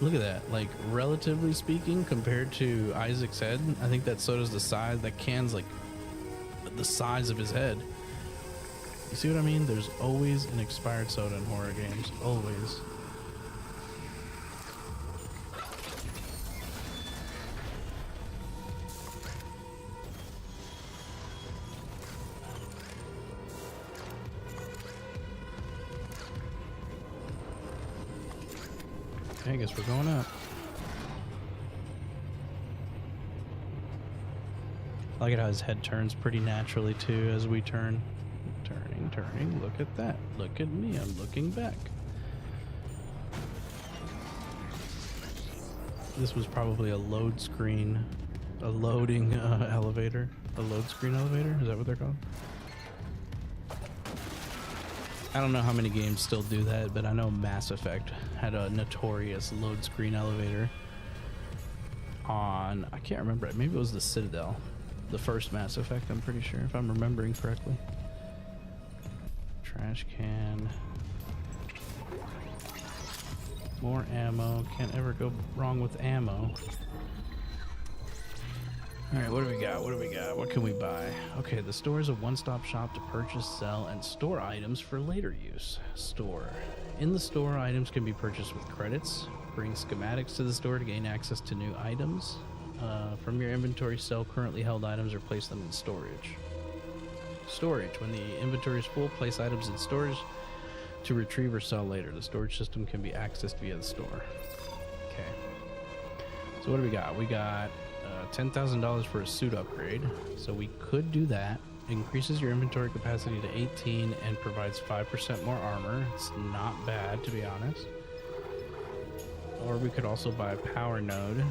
Look at that. Like, relatively speaking, compared to Isaac's head, I think that soda's the size, that can's like the size of his head. You see what I mean? There's always an expired soda in horror games. Always. I guess we're going up. I like it how his head turns pretty naturally too as we turn. Turning. Look at that. Look at me. I'm looking back. This was probably a load screen, a loading elevator. A load screen elevator? Is that what they're called? I don't know how many games still do that, but I know Mass Effect had a notorious load screen elevator on, I can't remember it, maybe it was the Citadel, the first Mass Effect, I'm pretty sure, if I'm remembering correctly. Trash can. More ammo, can't ever go wrong with ammo. Alright, what do we got? What can we buy? Okay, the store is a one-stop shop to purchase, sell, and store items for later use. Store. In the store, items can be purchased with credits. Bring schematics to the store to gain access to new items. From your inventory, sell currently held items or place them in storage. Storage. When the inventory is full, place items in storage to retrieve or sell later. The storage system can be accessed via the store. Okay. So what do we got? We got $10,000 for a suit upgrade, so we could do that. Increases your inventory capacity to 18 and provides 5% more armor. It's not bad, to be honest. Or we could also buy a power node,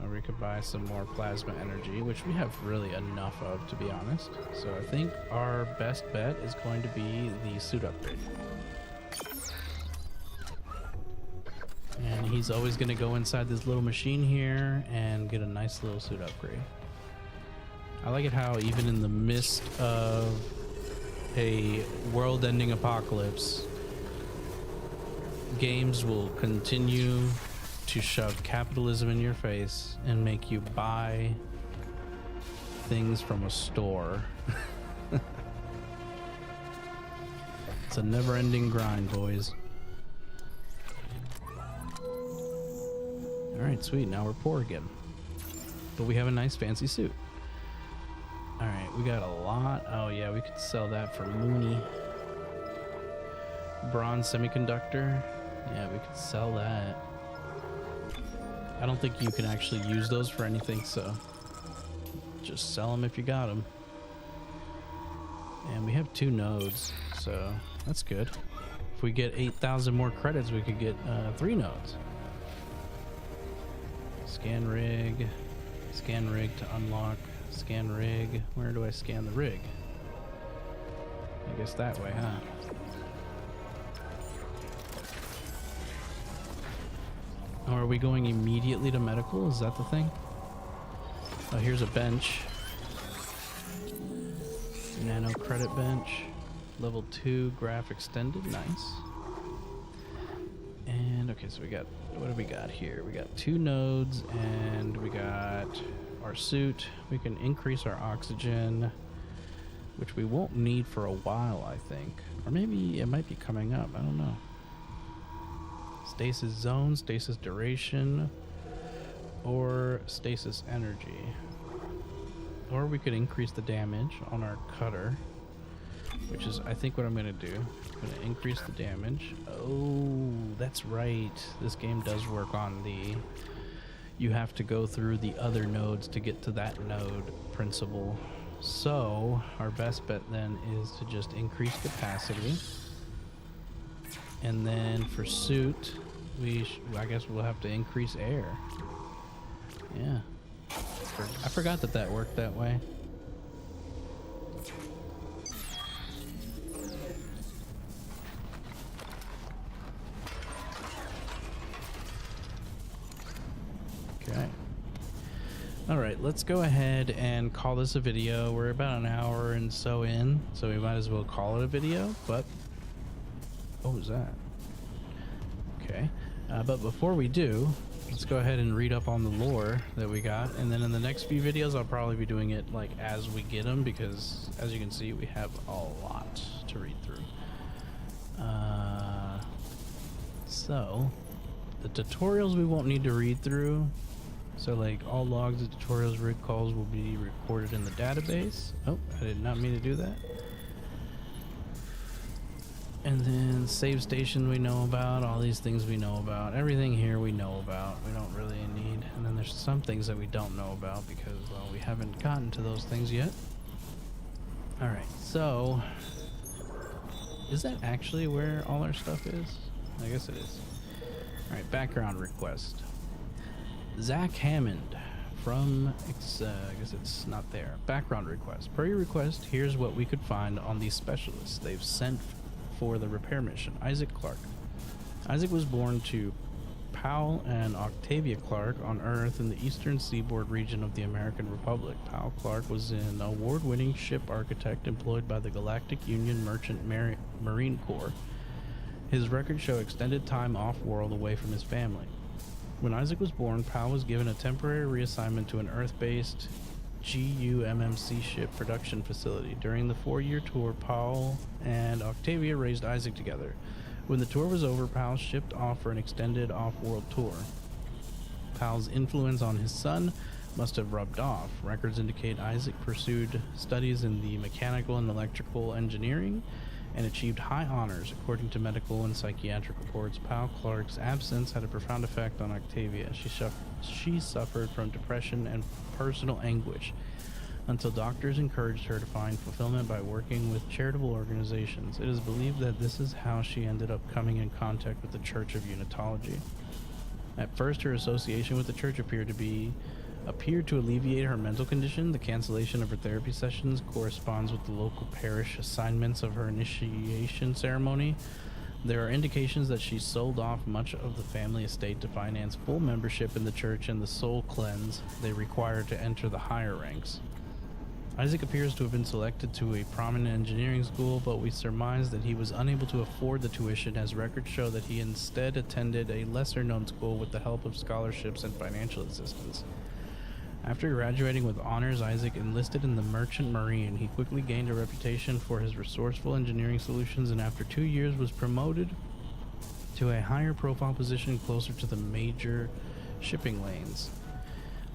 or we could buy some more plasma energy, which we have really enough of, to be honest. So I think our best bet is going to be the suit upgrade. And he's always going to go inside this little machine here and get a nice little suit upgrade. I like it how even in the midst of a world-ending apocalypse, games will continue to shove capitalism in your face and make you buy things from a store. It's a never-ending grind, boys. Alright, sweet. Now we're poor again. But we have a nice fancy suit. Alright, we got a lot. Oh yeah, we could sell that for Mooney. Bronze semiconductor. Yeah, we could sell that. I don't think you can actually use those for anything, so just sell them if you got them. And we have 2 nodes, so that's good. If we get 8,000 more credits, we could get 3 nodes. Scan rig to unlock. Scan rig. Where do I scan the rig? I guess that way, huh? Oh, are we going immediately to medical? Is that the thing? Oh, here's a bench. Nano credit bench. Level 2 graph extended. Nice. And okay, so we got, what do we got here? We got 2 nodes and we got our suit. We can increase our oxygen, which we won't need for a while, I think. Or maybe it might be coming up. I don't know. Stasis zone, stasis duration, or stasis energy. Or we could increase the damage on our cutter, which is, I think, what I'm going to do. I'm going to increase the damage. Oh, that's right. This game does work on the... You have to go through the other nodes to get to that node principle. So, our best bet then is to just increase capacity. And then for suit, I guess we'll have to increase air. Yeah. I forgot that worked that way. Okay. Alright, let's go ahead and call this a video. We're about an hour and so in, so we might as well call it a video, but... What was that? Okay. But before we do, let's go ahead and read up on the lore that we got, and then in the next few videos I'll probably be doing it like as we get them, because as you can see we have a lot to read through. So the tutorials we won't need to read through, so like all logs of tutorials, rig calls will be recorded in the database. Oh, I did not mean to do that. And then save station we know about, all these things we know about, everything here we know about, we don't really need. And then there's some things that we don't know about because, well, we haven't gotten to those things yet. Alright, so, is that actually where all our stuff is? I guess it is. Alright, background request. Zach Hammond from, I guess it's not there. Background request. Per your request, here's what we could find on these specialists they've sent for the repair mission. Isaac Clarke. Isaac was born to Powell and Octavia Clarke on Earth in the eastern seaboard region of the American Republic. Powell Clarke was an award-winning ship architect employed by the Galactic Union Merchant Marine Corps. His records show extended time off-world away from his family. When Isaac was born, Powell was given a temporary reassignment to an Earth-based GUMMC ship production facility. During the 4-year tour, Powell and Octavia raised Isaac together. When the tour was over, Powell shipped off for an extended off-world tour. Powell's influence on his son must have rubbed off. Records indicate Isaac pursued studies in the mechanical and electrical engineering and achieved high honors. According to medical and psychiatric reports, Powell Clarke's absence had a profound effect on Octavia. She suffered from depression and personal anguish until doctors encouraged her to find fulfillment by working with charitable organizations. It is believed that this is how she ended up coming in contact with the Church of Unitology. At first, her association with the church appeared to alleviate her mental condition. The cancellation of her therapy sessions corresponds with the local parish assignments of her initiation ceremony. There are indications that she sold off much of the family estate to finance full membership in the church and the soul cleanse they require to enter the higher ranks. Isaac appears to have been selected to a prominent engineering school, but we surmise that he was unable to afford the tuition, as records show that he instead attended a lesser-known school with the help of scholarships and financial assistance. After graduating with honors, Isaac enlisted in the Merchant Marine. He quickly gained a reputation for his resourceful engineering solutions, and after 2 years was promoted to a higher profile position closer to the major shipping lanes.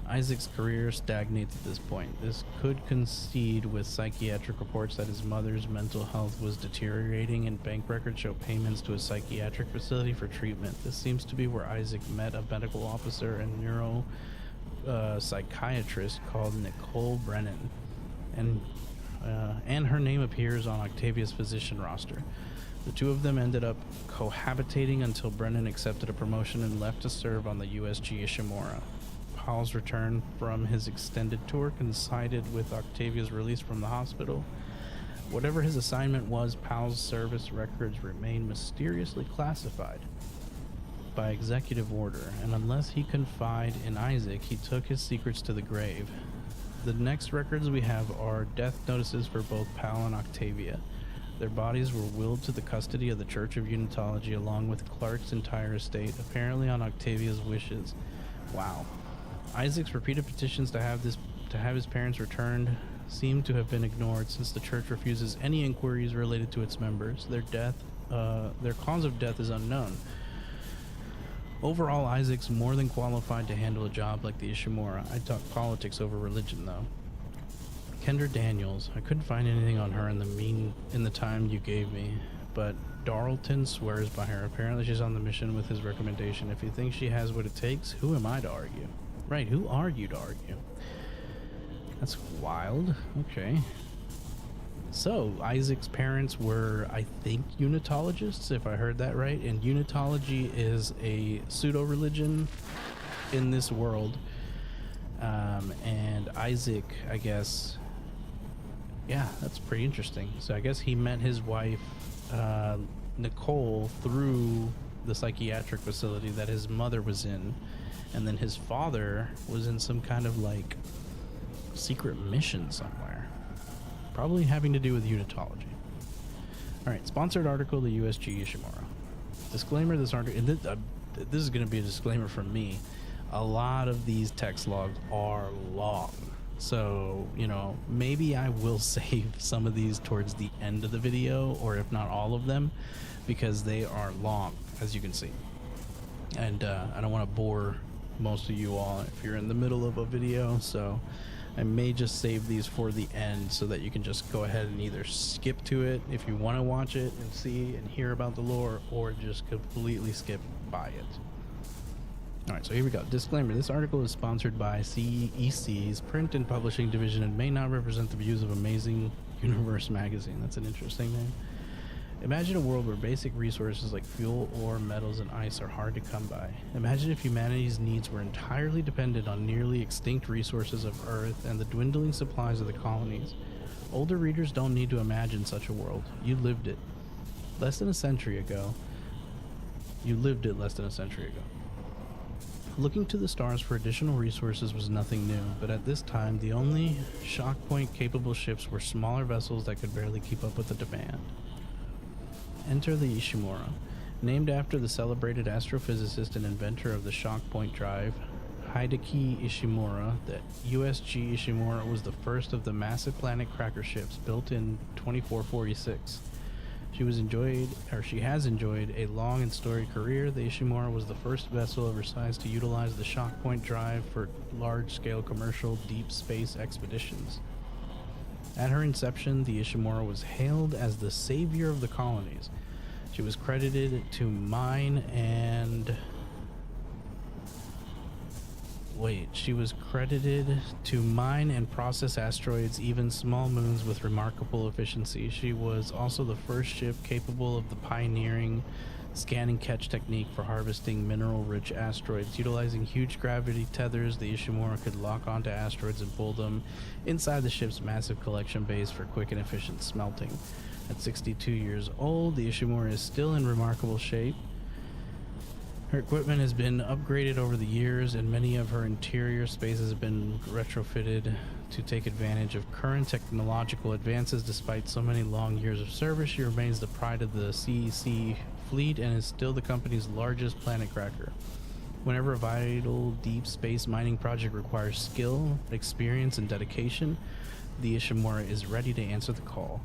Isaac's career stagnates at this point. This could coincide with psychiatric reports that his mother's mental health was deteriorating, and bank records show payments to a psychiatric facility for treatment. This seems to be where Isaac met a medical officer and psychiatrist called Nicole Brennan, and her name appears on Octavia's physician roster. The two of them ended up cohabitating until Brennan accepted a promotion and left to serve on the USG Ishimura. Powell's return from his extended tour coincided with Octavia's release from the hospital. Whatever his assignment was, Powell's service records remained mysteriously classified by executive order, and unless he confided in Isaac, he took his secrets to the grave. The next records we have are death notices for both Powell and Octavia. Their bodies were willed to the custody of the Church of Unitology along with Clark's entire estate, apparently on Octavia's wishes. Wow. Isaac's repeated petitions to have his parents returned seem to have been ignored, since the church refuses any inquiries related to its members. Their cause of death is unknown. Overall, Isaac's more than qualified to handle a job like the Ishimura. I'd talk politics over religion, though. Kendra Daniels. I couldn't find anything on her in the time you gave me, but Darlton swears by her. Apparently she's on the mission with his recommendation. If you think she has what it takes, who am I to argue? Right, who are you to argue? That's wild. Okay. So, Isaac's parents were, I think, Unitologists, if I heard that right. And Unitology is a pseudo-religion in this world. And Isaac, I guess... Yeah, that's pretty interesting. So I guess he met his wife, Nicole, through the psychiatric facility that his mother was in. And then his father was in some kind of, like, secret mission somewhere. Probably having to do with Unitology. Alright, sponsored article, the USG Ishimura. Disclaimer, this article... And this is going to be a disclaimer from me. A lot of these text logs are long. So, you know, maybe I will save some of these towards the end of the video, or if not all of them, because they are long, as you can see. And I don't want to bore most of you all if you're in the middle of a video, so I may just save these for the end so that you can just go ahead and either skip to it if you want to watch it and see and hear about the lore, or just completely skip by it. Alright, so here we go. Disclaimer, this article is sponsored by CEC's print and publishing division and may not represent the views of Amazing Universe magazine. That's an interesting name. Imagine a world where basic resources like fuel, ore, metals, and ice are hard to come by. Imagine if humanity's needs were entirely dependent on nearly extinct resources of Earth and the dwindling supplies of the colonies. Older readers don't need to imagine such a world. You lived it. Less than a century ago. You lived it less than a century ago. Looking to the stars for additional resources was nothing new, but at this time, the only shock point capable ships were smaller vessels that could barely keep up with the demand. Enter the Ishimura. Named after the celebrated astrophysicist and inventor of the shock point drive, Hideki Ishimura, the USG Ishimura was the first of the massive planet cracker ships built in 2446. She has enjoyed a long and storied career. The Ishimura was the first vessel of her size to utilize the shock point drive for large-scale commercial deep space expeditions. At her inception, the Ishimura was hailed as the savior of the colonies. She was credited to mine and process asteroids, even small moons, with remarkable efficiency. She was also the first ship capable of the pioneering scan and catch technique for harvesting mineral-rich asteroids. Utilizing huge gravity tethers, the Ishimura could lock onto asteroids and pull them inside the ship's massive collection base for quick and efficient smelting. At 62 years old, the Ishimura is still in remarkable shape. Her equipment has been upgraded over the years, and many of her interior spaces have been retrofitted to take advantage of current technological advances. Despite so many long years of service, she remains the pride of the CEC fleet and is still the company's largest planet cracker. Whenever a vital deep space mining project requires skill, experience, and dedication, the Ishimura is ready to answer the call.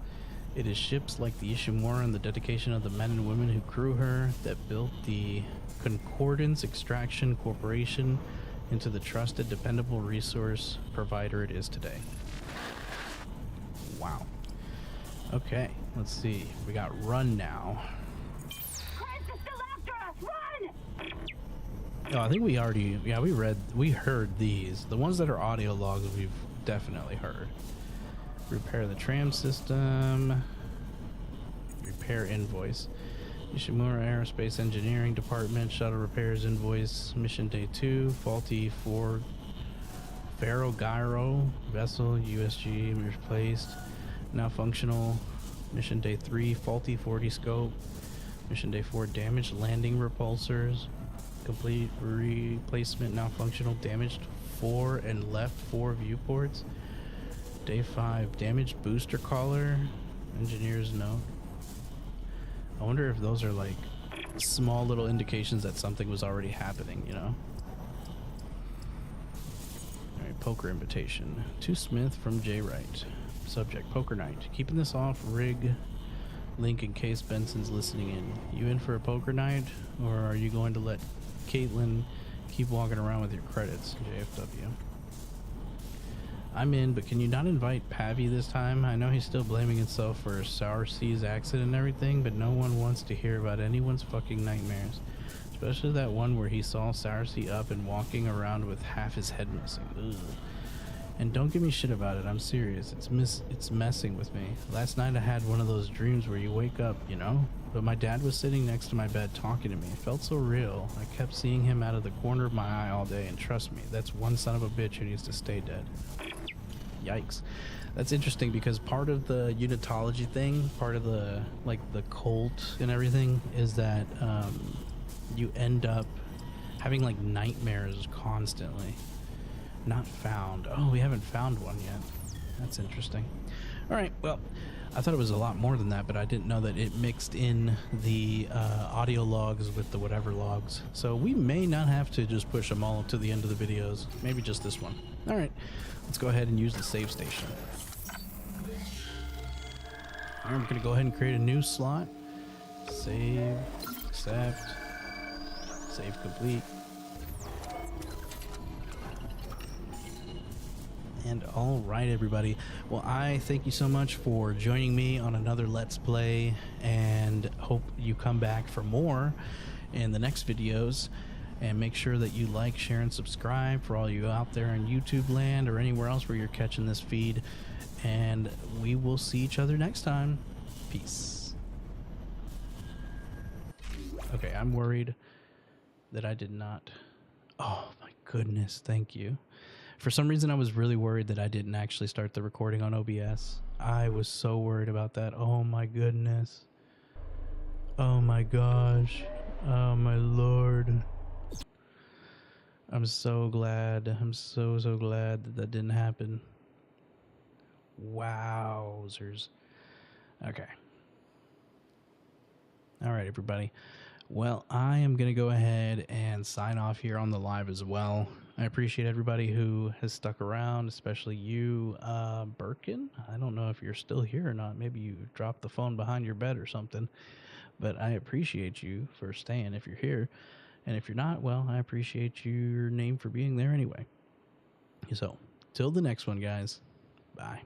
It is ships like the Ishimura and the dedication of the men and women who crew her that built the Concordance Extraction Corporation into the trusted, dependable resource provider it is today. Wow. Okay, let's see. We got run now. Oh, I think we already, yeah, we heard these. The ones that are audio logs we've definitely heard. Repair the tram system. Repair invoice. Ishimura Aerospace Engineering Department, shuttle repairs invoice, mission day 2, faulty 4 Gyro vessel, USG replaced, now functional, mission day 3, faulty 40 scope, mission day 4, damaged landing repulsors, complete replacement, now functional, damaged 4 and left 4 viewports, day 5, damaged booster collar, engineers note. I wonder if those are like small little indications that something was already happening, you know? Alright, poker invitation. To Smith from J. Wright. Subject, poker night. Keeping this off rig link in case Benson's listening in. You in for a poker night? Or are you going to let Caitlin keep walking around with your credits? JFW. I'm in, but can you not invite Pavi this time? I know he's still blaming himself for Sour Sea's accident and everything, but no one wants to hear about anyone's fucking nightmares. Especially that one where he saw Sour Sea up and walking around with half his head missing. Ugh. And don't give me shit about it, I'm serious. It's messing with me. Last night I had one of those dreams where you wake up, you know? But my dad was sitting next to my bed talking to me. It felt so real. I kept seeing him out of the corner of my eye all day, and trust me, that's one son of a bitch who needs to stay dead. Yikes. That's interesting because part of the unitology thing, part of the like the cult and everything, is that you end up having like nightmares constantly. Not found. Oh, we haven't found one yet. That's interesting. All right, well, I thought it was a lot more than that, but I didn't know that it mixed in the audio logs with the whatever logs. So we may not have to just push them all to the end of the videos. Maybe just this one. All right, let's go ahead and use the save station. All right, I'm going to go ahead and create a new slot. Save, accept, save complete. And all right, everybody. Well, I thank you so much for joining me on another Let's Play, and hope you come back for more in the next videos. And make sure that you like, share, and subscribe for all you out there in YouTube land or anywhere else where you're catching this feed. And we will see each other next time. Peace. Okay, I'm worried that I did not. Oh my goodness, thank you. For some reason, I was really worried that I didn't actually start the recording on OBS. I was so worried about that. Oh my goodness. Oh my gosh. Oh my Lord. I'm so glad. I'm so glad that that didn't happen. Wowzers. Okay. All right, everybody. Well, I am going to go ahead and sign off here on the live as well. I appreciate everybody who has stuck around, especially you, Birkin. I don't know if you're still here or not. Maybe you dropped the phone behind your bed or something. But I appreciate you for staying if you're here. And if you're not, well, I appreciate your name for being there anyway. So, till the next one, guys. Bye.